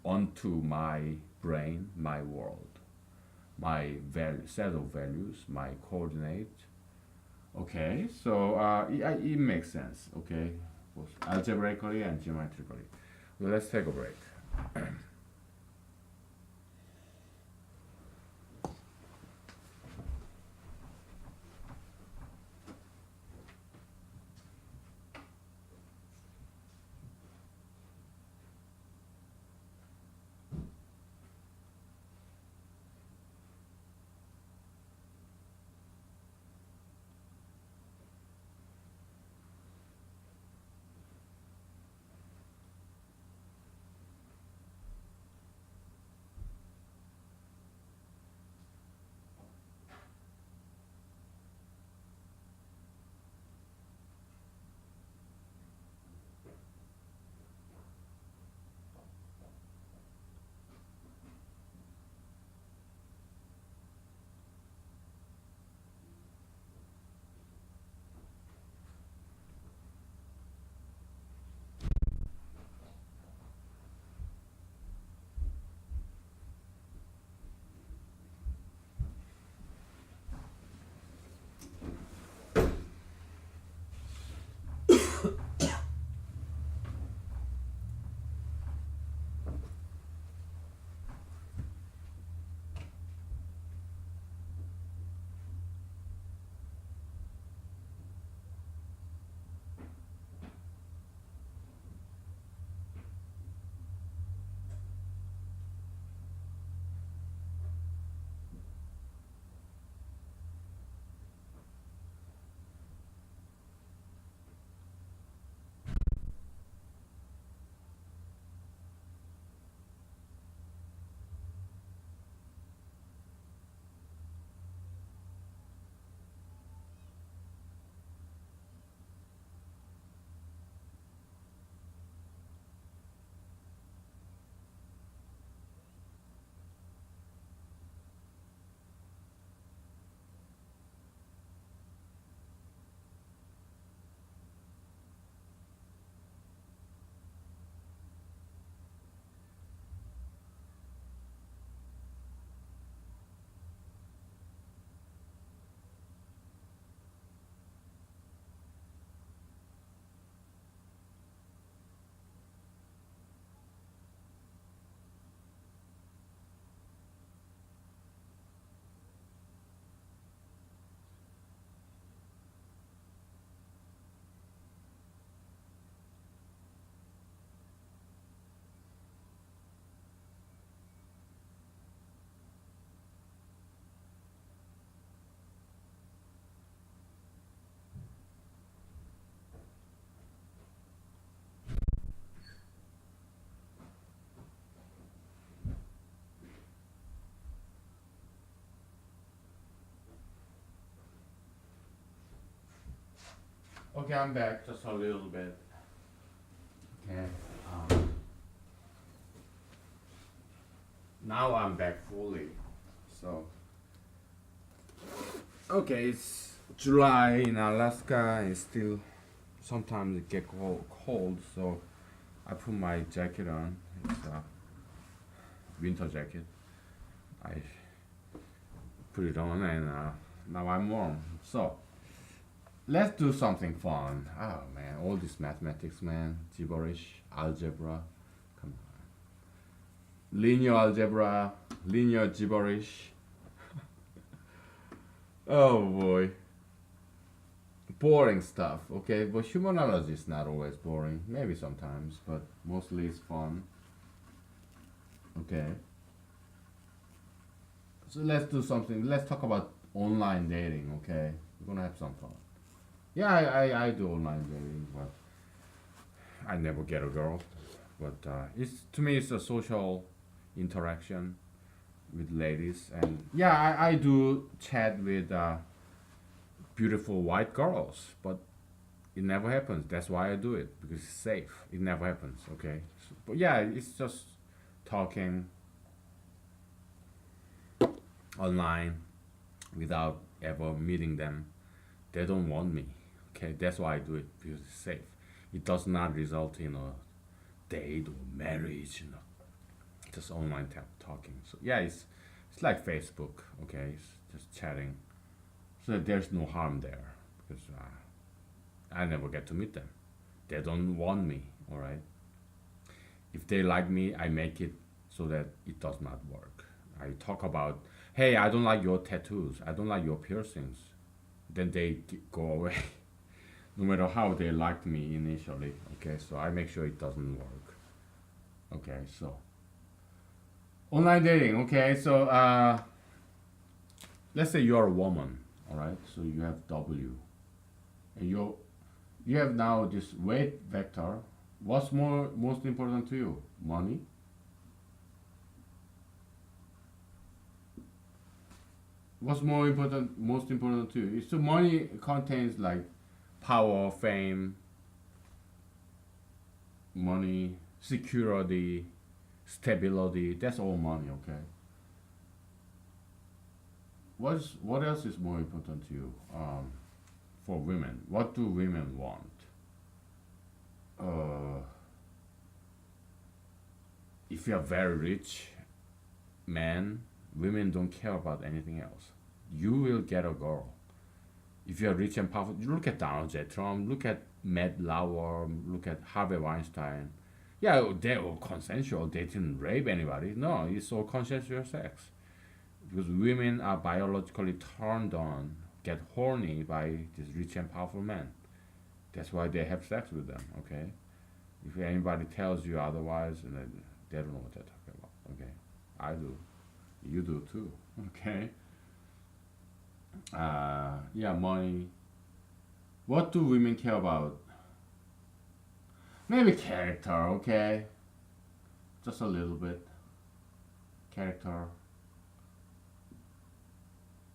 onto my brain, my world, my set of values, my coordinate. Okay, so it makes sense. Okay, both algebraically and geometrically. Well, let's take a break. Okay, I'm back just a little bit. Okay. Um, Now I'm back fully. So, okay, it's July in Alaska. It's still sometimes it get cold, so I put my jacket on. It's a winter jacket. I put it on, and now I'm warm. So let's do something fun. Oh man, all this mathematics, man, gibberish, algebra. Come on, linear algebra, linear gibberish. Oh boy, boring stuff. Okay, but humanology is not always boring. Maybe sometimes, but mostly it's fun. Okay, so let's do something. Let's talk about online dating. Okay, we're gonna have some fun. Yeah, I do online dating, but I never get a girl. But it's to me, it's a social interaction with ladies, and yeah, I do chat with beautiful white girls, but it never happens. That's why I do it because it's safe. It never happens. Okay, but yeah, it's just talking online without ever meeting them. They don't want me. Okay, that's why I do it because it's safe. It does not result in a date or marriage. Just online talking. So yeah, it's like Facebook. Okay, it's just chatting. So there's no harm there because I never get to meet them. They don't want me. All right. If they like me, I make it so that it does not work. I talk about, hey, I don't like your tattoos. I don't like your piercings. Then they go away. No matter how they liked me initially. Okay, so I make sure it doesn't work. Okay, so online dating. Okay, so let's say you're a woman. All right, so you have W, and you have now this weight vector. What's most important to you? Money. What's more important? Most important to you? So money contains like power, fame, money, security, stability. That's all money. Okay. What else is more important to you? For women, what do women want? Uh, if you're very rich man, women don't care about anything else. You will get a girl. If you're rich and powerful, you look at Donald J. Trump, look at Matt Lauer, look at Harvey Weinstein. Yeah, they were consensual. They didn't rape anybody. No, it's all consensual sex. Because women are biologically turned on, get horny by this rich and powerful men. That's why they have sex with them. Okay. If anybody tells you otherwise, they don't know what they're talking about. Okay. I do. You do too. Okay. Yeah, money. What do women care about? Maybe character. Okay. Just a little bit. Character.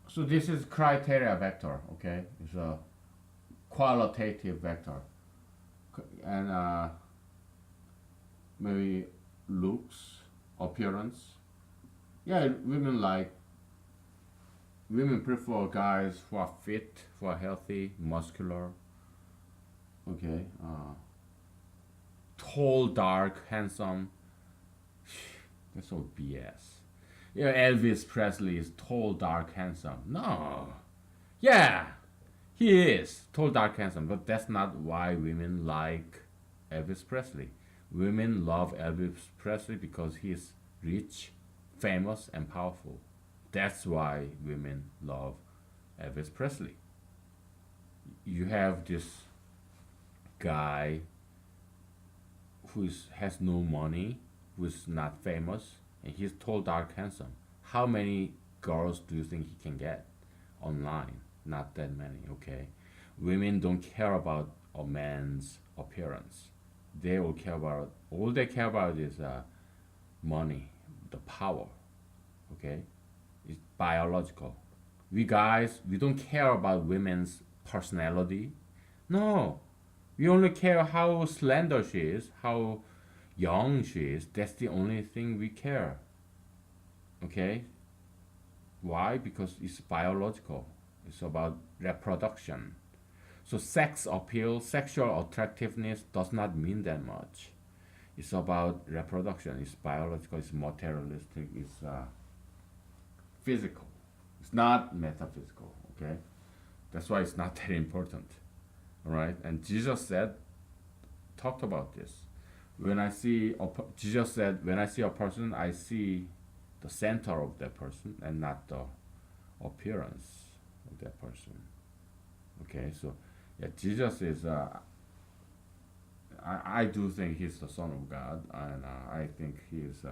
So this is criteria vector. Okay. It's a qualitative vector, and maybe looks, appearance. Yeah, women prefer guys who are fit, who are healthy, muscular. Okay, tall, dark, handsome. That's all BS. Yeah, Elvis Presley is tall, dark, handsome. No, yeah, he is tall, dark, handsome, but that's not why women like Elvis Presley. Women love Elvis Presley because he's rich, famous, and powerful. That's why women love Elvis Presley. You have this guy has no money, who's not famous, and he's tall, dark, handsome. How many girls do you think he can get online? Not that many, okay? Women don't care about a man's appearance. All they care about is money, the power, okay? It's biological. We guys, we don't care about women's personality. No, we only care how slender she is, how young she is. That's the only thing we care. Okay? Why? Because it's biological. It's about reproduction. So sex appeal, sexual attractiveness does not mean that much. It's about reproduction. It's biological. It's materialistic. It's physical. It's not metaphysical. Okay, that's why it's not that important. All right. And Jesus said, talked about this. Jesus said, when I see a person, I see the center of that person and not the appearance of that person. Okay, so yeah, Jesus is. I do think he's the Son of God, and I think he is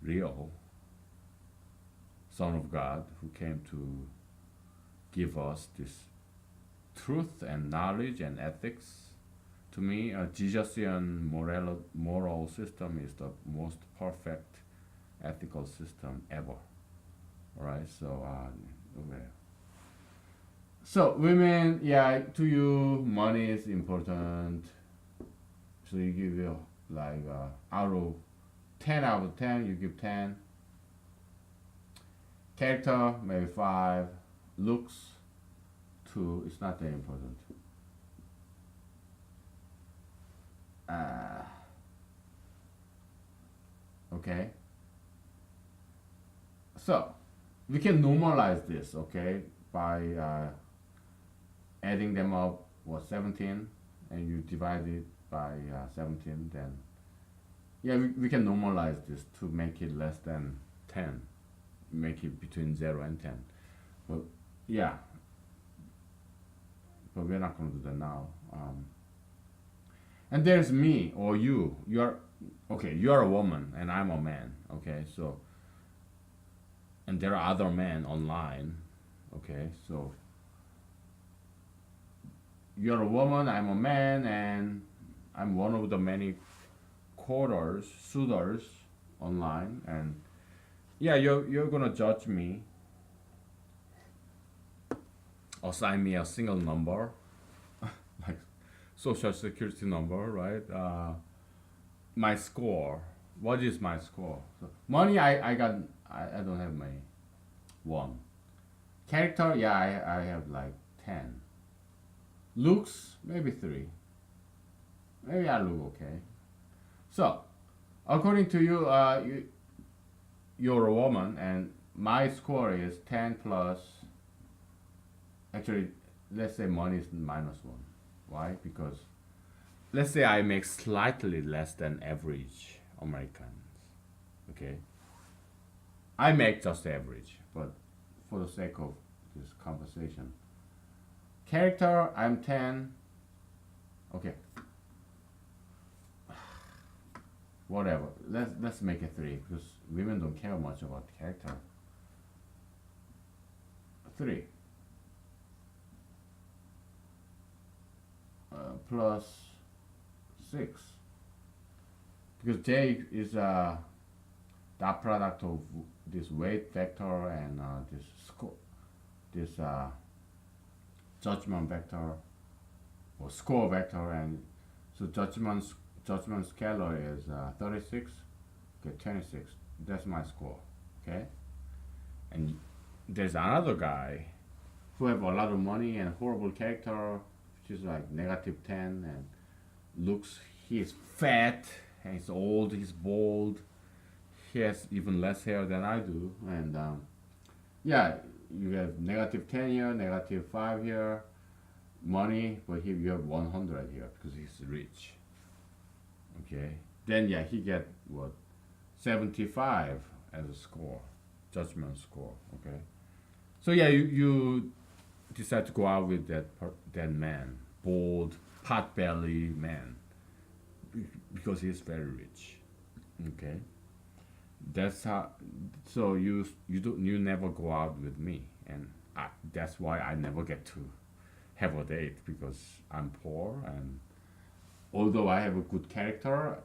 real Son of God who came to give us this truth and knowledge and ethics. To me, a Jesusian moral system is the most perfect ethical system ever. All right, so okay. So women, yeah, to you, money is important. So you give you like out of 10, you give 10. Character, maybe 5. Looks, 2. It's not that important. Uh, okay. So we can normalize this, okay, by adding them up. What, 17, and you divide it by 17. Then yeah, we can normalize this to make it less than 10, make it between 0 and 10. But yeah, but we're not going to do that now. And there's me or you. You're okay. You're a woman and I'm a man. Okay, so and there are other men online. Okay, so you're a woman, I'm a man, and I'm one of the many suitors online, and yeah, you're gonna judge me, assign me a single number, like social security number, right? My score. What is my score? So money, I don't have my 1. Character, yeah, I have like 10. Looks, maybe 3. Maybe I look okay. So, according to you, you're a woman, and my score is 10 plus. Actually, let's say money is -1. Why? Because let's say I make slightly less than average Americans. Okay, I make just average, but for the sake of this conversation, character, I'm 10. Okay, whatever. Let's make it 3 because women don't care much about character. 3 plus 6 because J is dot product of this weight vector and this score, this judgment vector or score vector, and so judgment scalar is 36. Okay, 26. That's my score. Okay, and there's another guy who have a lot of money and horrible character, which is like -10, and looks, he is fat and he's old, he's bald, he has even less hair than I do, and yeah, you have -10 here, -5 here, money, but here you have 100 here because he's rich. Okay, then yeah, he get what, 75 as a score, judgment score. Okay, so yeah, you decide to go out with that man, bald, pot belly man, because he's very rich. Okay, that's how. So you never go out with me, and that's why I never get to have a date because I'm poor, and although I have a good character,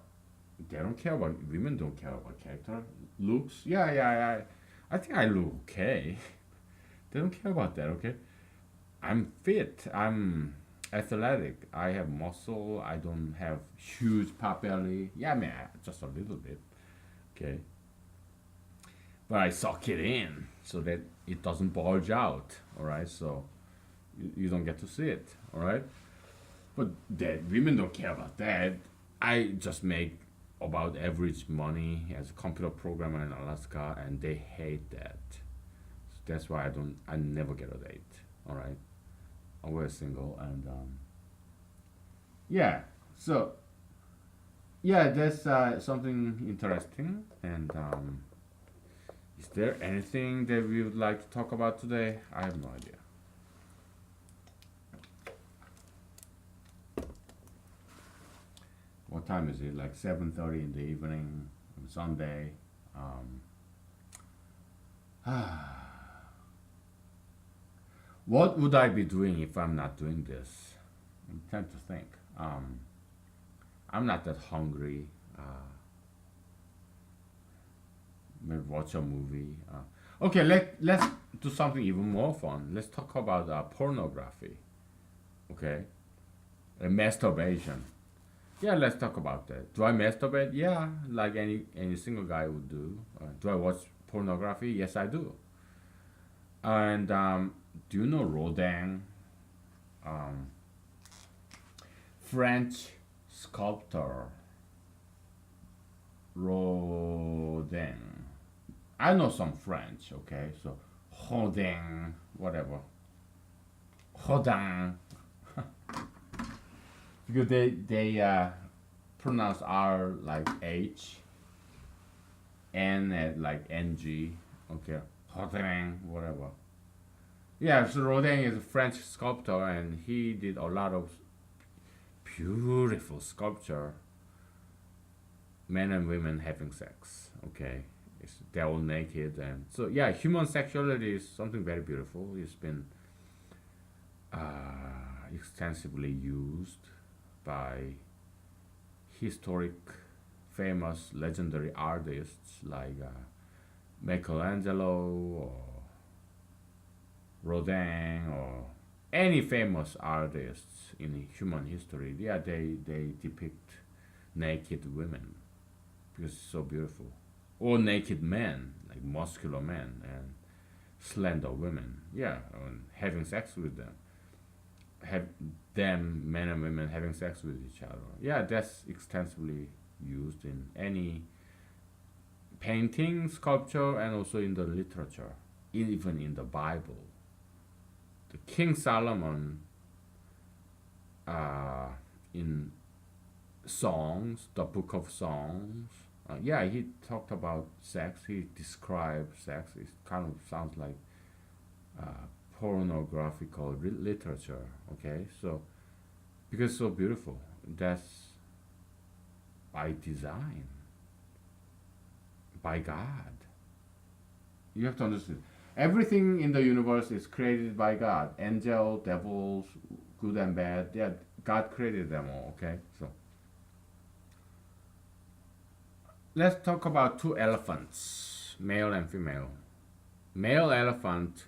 they don't care about, women don't care about character. Looks, yeah, I think I look okay. They don't care about that. Okay, I'm fit. athletic. I have muscle. I don't have huge pot belly. Yeah, I mean, just a little bit. Okay. But I suck it in so that it doesn't bulge out. All right. So you don't get to see it. All right. But that women don't care about that. I just make about average money as a computer programmer in Alaska, and they hate that. So that's why I never get a date. All right. I'm always single, and yeah. So yeah, that's something interesting. And is there anything that we would like to talk about today? I have no idea. What time is it? Like 7:30 in the evening on Sunday. Um, what would I be doing if I'm not doing this? I'm trying to think. I'm not that hungry. Maybe watch a movie. Okay, let's do something even more fun. Let's talk about pornography. Okay, masturbation. Yeah, let's talk about that. Do I masturbate? Yeah, like any single guy would do. Do I watch pornography? Yes, I do. And do you know Rodin? Um, French sculptor Rodin. I know some French, okay? So Rodin, whatever. Rodin, because they pronounce R like H, N like NG, okay? Rodin, whatever. Yeah, so Rodin is a French sculptor, and he did a lot of beautiful sculpture, men and women having sex. Okay, they're all naked, and so yeah, human sexuality is something very beautiful. It's been extensively used by historic, famous, legendary artists like Michelangelo or Rodin or any famous artists in human history. Yeah, they depict naked women because it's so beautiful, or naked men, like muscular men and slender women. Yeah, and having sex with them, have them, men and women having sex with each other. Yeah, that's extensively used in any painting, sculpture, and also in the literature, even in the Bible. The King Solomon, in Songs, the Book of Songs, yeah, he talked about sex. He described sex. It kind of sounds like uh, pornographical literature. Okay, so because it's so beautiful, that's by design, by God. You have to understand. Everything in the universe is created by God. Angel, devils, good and bad. Yeah, God created them all. Okay, so let's talk about two elephants, male and female. Male elephant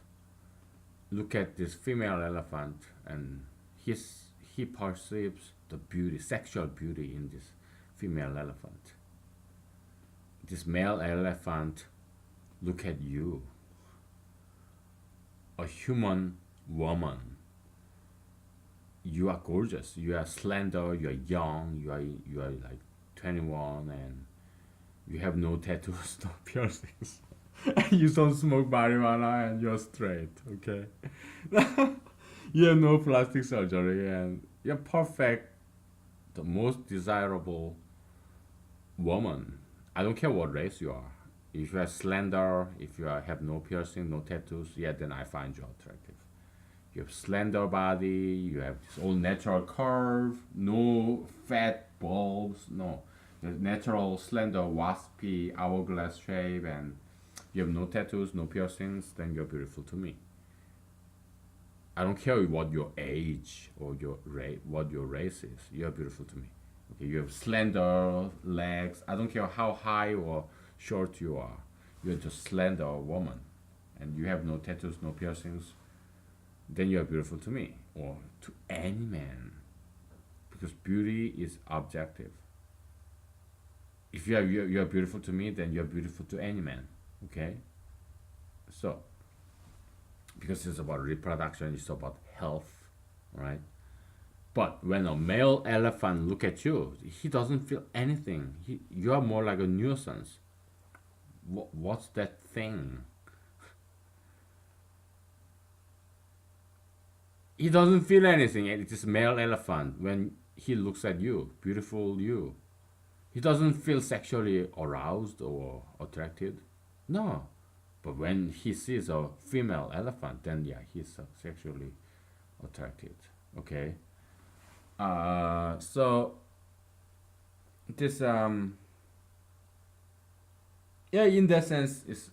look at this female elephant, and he perceives the beauty, sexual beauty in this female elephant. This male elephant look at you, a human woman. You are gorgeous. You are slender. You are young. You are like 21, and you have no tattoos, no piercings. You don't smoke marijuana, and you're straight. Okay. You have no plastic surgery, and you're perfect. The most desirable woman. I don't care what race you are. If you are slender, if you have no piercing, no tattoos, yeah, then I find you attractive. You have slender body, you have this all natural curve, no fat bulbs, no. The natural slender waspy hourglass shape, and you have no tattoos, no piercings, then you're beautiful to me. I don't care what your age or what your race is. You're beautiful to me. Okay, you have slender legs. I don't care how high or short you are. You're just slender woman, and you have no tattoos, no piercings. then you're beautiful to me or to any man, because beauty is objective. If you're beautiful to me, then you're beautiful to any man. Okay, so because it's about reproduction, it's about health, right? But when a male elephant look at you, he doesn't feel anything. You are more like a nuisance. What's that thing? He doesn't feel anything. It is male elephant when he looks at you, beautiful you. He doesn't feel sexually aroused or attracted. No. But when he sees a female elephant, then yeah, he's sexually attracted. Okay. So this yeah, in that sense, is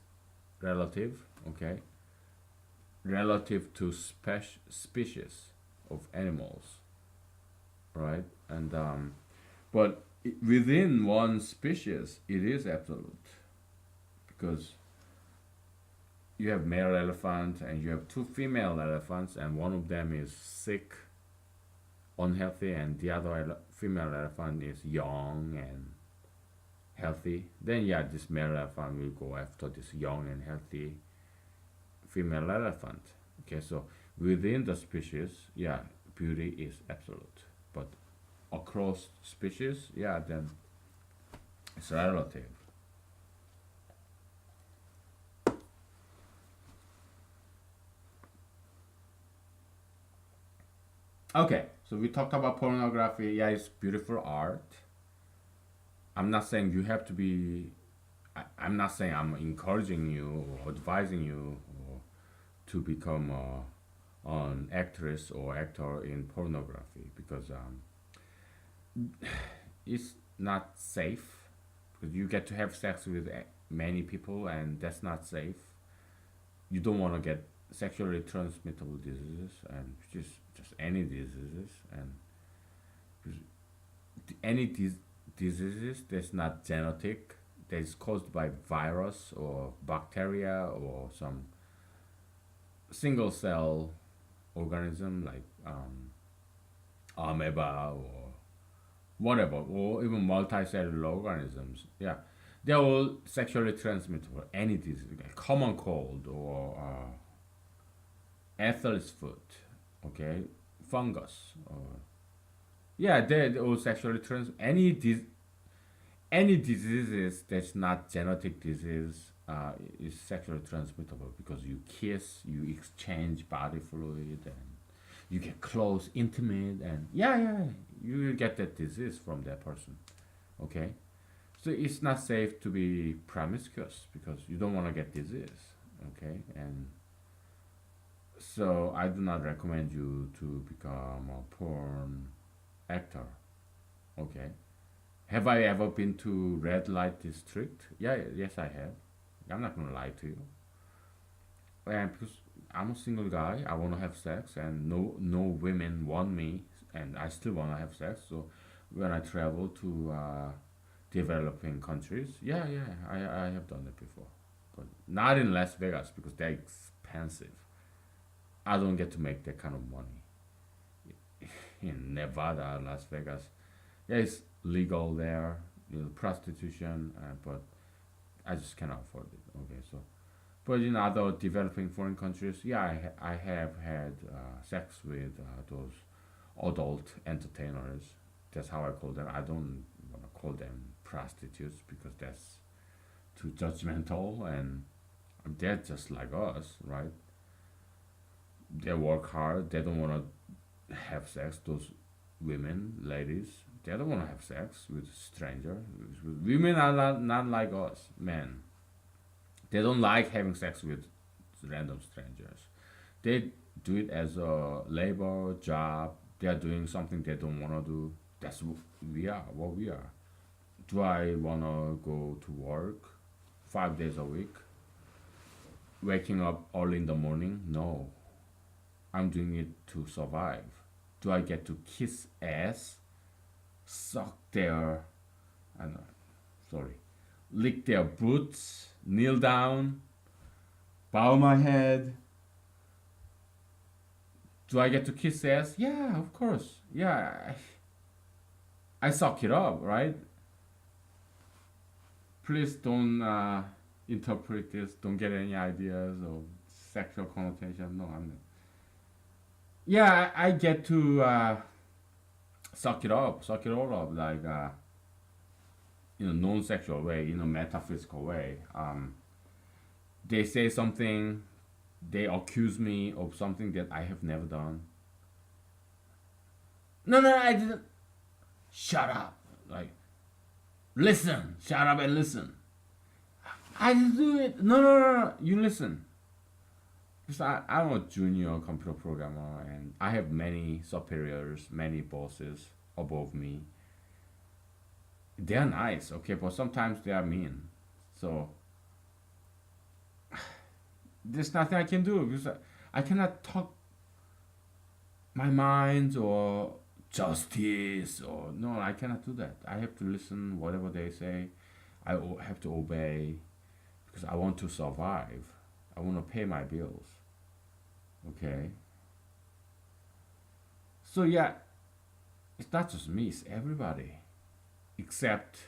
relative. Okay, relative to species of animals, right? And but within one species, it is absolute, because you have male elephant and you have two female elephants, and one of them is sick, unhealthy, and the other female elephant is young and healthy. Then yeah, this male elephant will go after this young and healthy female elephant. Okay, so within the species, yeah, beauty is absolute, but across species, yeah, then it's relative. Okay, so we talked about pornography. Yeah, it's beautiful art. I'm not saying you have to be. I'm not saying I'm encouraging you or advising you or to become an actress or actor in pornography, because it's not safe, because you get to have sex with many people and that's not safe. You don't want to get sexually transmittable diseases, and just any diseases, and any diseases that's not genetic, that is caused by virus or bacteria or some single cell organism like amoeba or whatever, or even multicellular organisms. Yeah, they're all sexually transmittable. Any disease, like common cold or athlete's foot, okay, fungus, or yeah, they're all sexually trans. Any diseases that's not genetic disease is sexually transmittable, because you kiss, you exchange body fluid, and you get close, intimate, and yeah, you will get that disease from that person. Okay, so it's not safe to be promiscuous because you don't want to get disease. Okay, and so I do not recommend you to become a porn actor. Okay, have I ever been to red light district? Yeah, yes, I have. I'm not gonna lie to you. And because I'm a single guy, I want to have sex, and no women want me, and I still want to have sex. So when I travel to developing countries, yeah, I have done it before, but not in Las Vegas because they're expensive. I don't get to make that kind of money in Nevada, Las Vegas. Yeah, it's legal there, prostitution, but I just cannot afford it. Okay, so but in other developing foreign countries, yeah, I have had sex with those adult entertainers. That's how I call them. I don't want to call them prostitutes because that's too judgmental, and they're just like us, right? They work hard. They don't want to have sex. Those women, ladies, they don't want to have sex with strangers. Women are not like us, men. They don't like having sex with random strangers. They do it as a labor job. They are doing something they don't want to do. That's we are. What we are. Do I want to go to work 5 days a week? Waking up early in the morning? No. I'm doing it to survive. Do I get to kiss ass, suck their, I don't know, sorry, lick their boots, kneel down, bow my head, Do I get to kiss ass? Yeah, of course. Yeah, I suck it up, right? Please don't interpret this. Don't get any ideas of sexual connotation. No, I'm not. Yeah, I get to suck it all up, like in a non-sexual way, in a metaphysical way. They say something, they accuse me of something that I have never done. No, no, I didn't. Shut up. Like, listen. Shut up and listen. I didn't do it. No, no, no, no. You listen. Because I'm a junior computer programmer and I have many superiors, many bosses above me. They're nice, okay, but sometimes they are mean. So there's nothing I can do because I cannot talk my mind or justice or no, I cannot do that. I have to listen whatever they say. Have to obey because I want to survive. I want to pay my bills. Okay. So yeah, it's not just me. It's everybody, except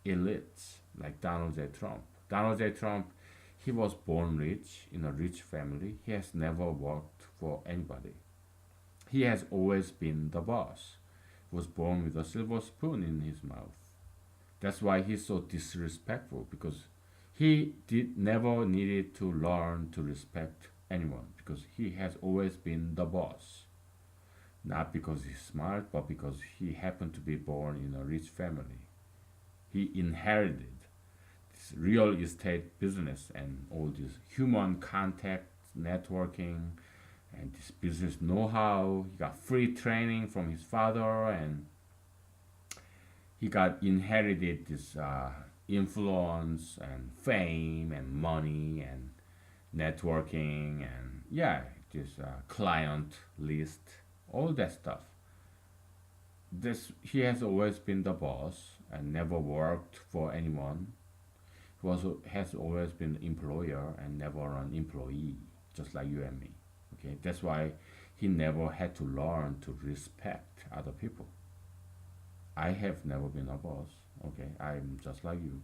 elites like Donald J. Trump. Donald J. Trump, he was born rich in a rich family. He has never worked for anybody. He has always been the boss. He was born with a silver spoon in his mouth. That's why he's so disrespectful because he did never needed to learn to respect anyone because he has always been the boss. Not because he's smart, but because he happened to be born in a rich family. He inherited this real estate business and all this human contact, networking, and this business know-how. He got free training from his father, and he got inherited this influence and fame and money and networking and yeah, this client list, all that stuff. This he has always been the boss and never worked for anyone. He was has always been employer and never an employee, just like you and me. Okay, that's why he never had to learn to respect other people. I have never been a boss. Okay, I'm just like you,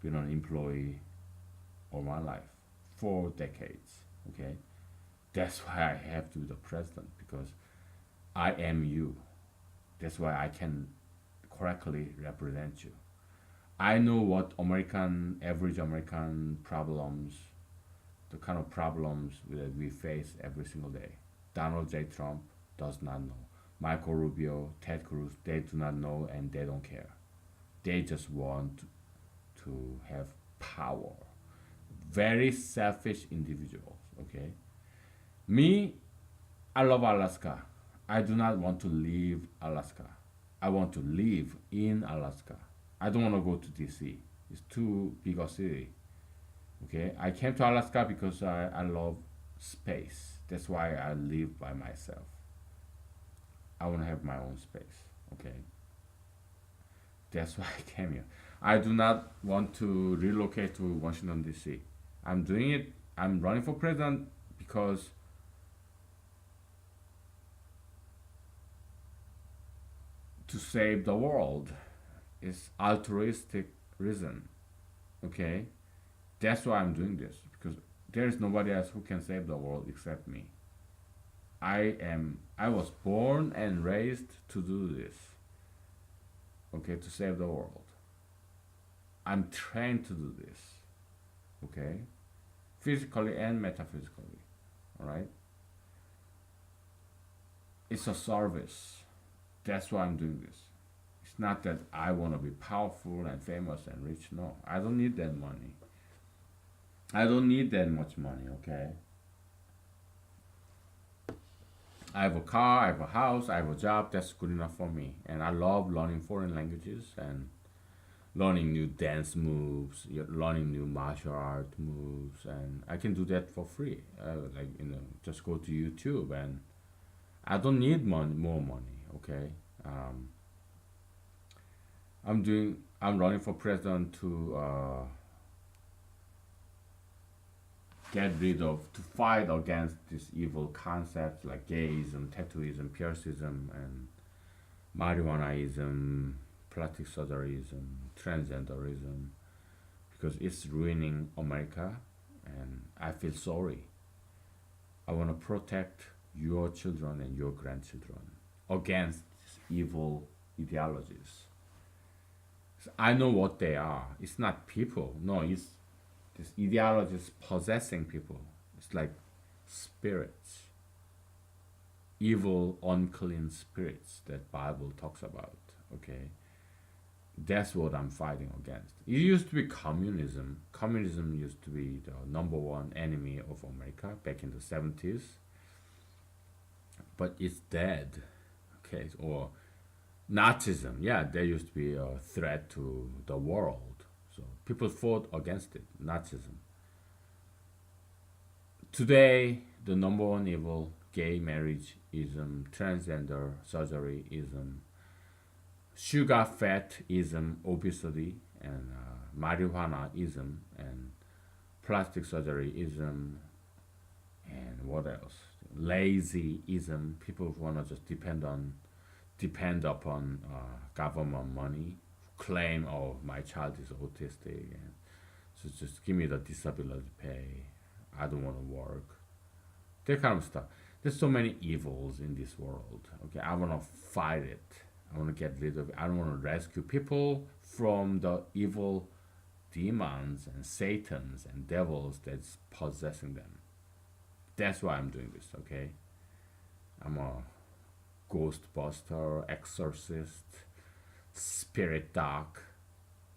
been an employee all my life, 4 decades. Okay, that's why I have to be the president because I am you. That's why I can correctly represent you. I know what average American problems, the kind of problems that we face every single day. Donald J. Trump does not know. Michael Rubio, Ted Cruz, they do not know and they don't care. They just want to have power. Very selfish individuals, okay? Me, I love Alaska. I do not want to leave Alaska. I want to live in Alaska. I don't want to go to DC. It's too big a city. Okay, I came to Alaska because I love space. That's why I live by myself. I want to have my own space. Okay, that's why I came here. I do not want to relocate to Washington D.C. I'm doing it. I'm running for president because to save the world is altruistic reason. Okay, that's why I'm doing this because there is nobody else who can save the world except me. I was born and raised to do this. Okay, to save the world. I'm trained to do this. Okay? Physically and metaphysically. Alright? It's a service. That's why I'm doing this. It's not that I want to be powerful and famous and rich. No, I don't need that money. I don't need that much money, okay? I have a car, I have a house, I have a job. That's good enough for me. And I love learning foreign languages and learning new dance moves, learning new martial art moves, and I can do that for free. Just go to YouTube, and I don't need more money. Okay, um, I'm running for president to get rid of, to fight against these evil concepts like gayism, tattooism, piercism, and marijuanaism, plastic surgeryism, transgenderism, because it's ruining America, and I feel sorry. I want to protect your children and your grandchildren against these evil ideologies. So I know what they are. It's not people. No, it's this ideologies possessing people. It's like spirits, evil, unclean spirits that Bible talks about. Okay, that's what I'm fighting against. It used to be communism. Communism used to be the number one enemy of America back in the 70s, but it's dead. Okay, or Nazism, yeah, there used to be a threat to the world. So people fought against it, Nazism. Today, the number one evil, gay marriageism, transgender surgeryism, sugar fatism, obesity, and marijuanaism, and plastic surgeryism, and what else? Lazyism. People wanna just depend upon government money, claim, oh, my child is autistic, and so just give me the disability pay. I don't want to work. That kind of stuff. There's so many evils in this world. Okay, I want to fight it. I want to get rid of it. I don't want to rescue people from the evil demons and satans and devils that's possessing them. That's why I'm doing this. Okay, I'm a ghostbuster, exorcist, spirit doc,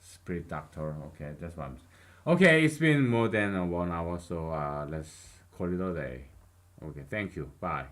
spirit doctor. Okay, that's what I'm. Okay, it's been more than 1 hour, so let's call it a day. Okay, thank you. Bye.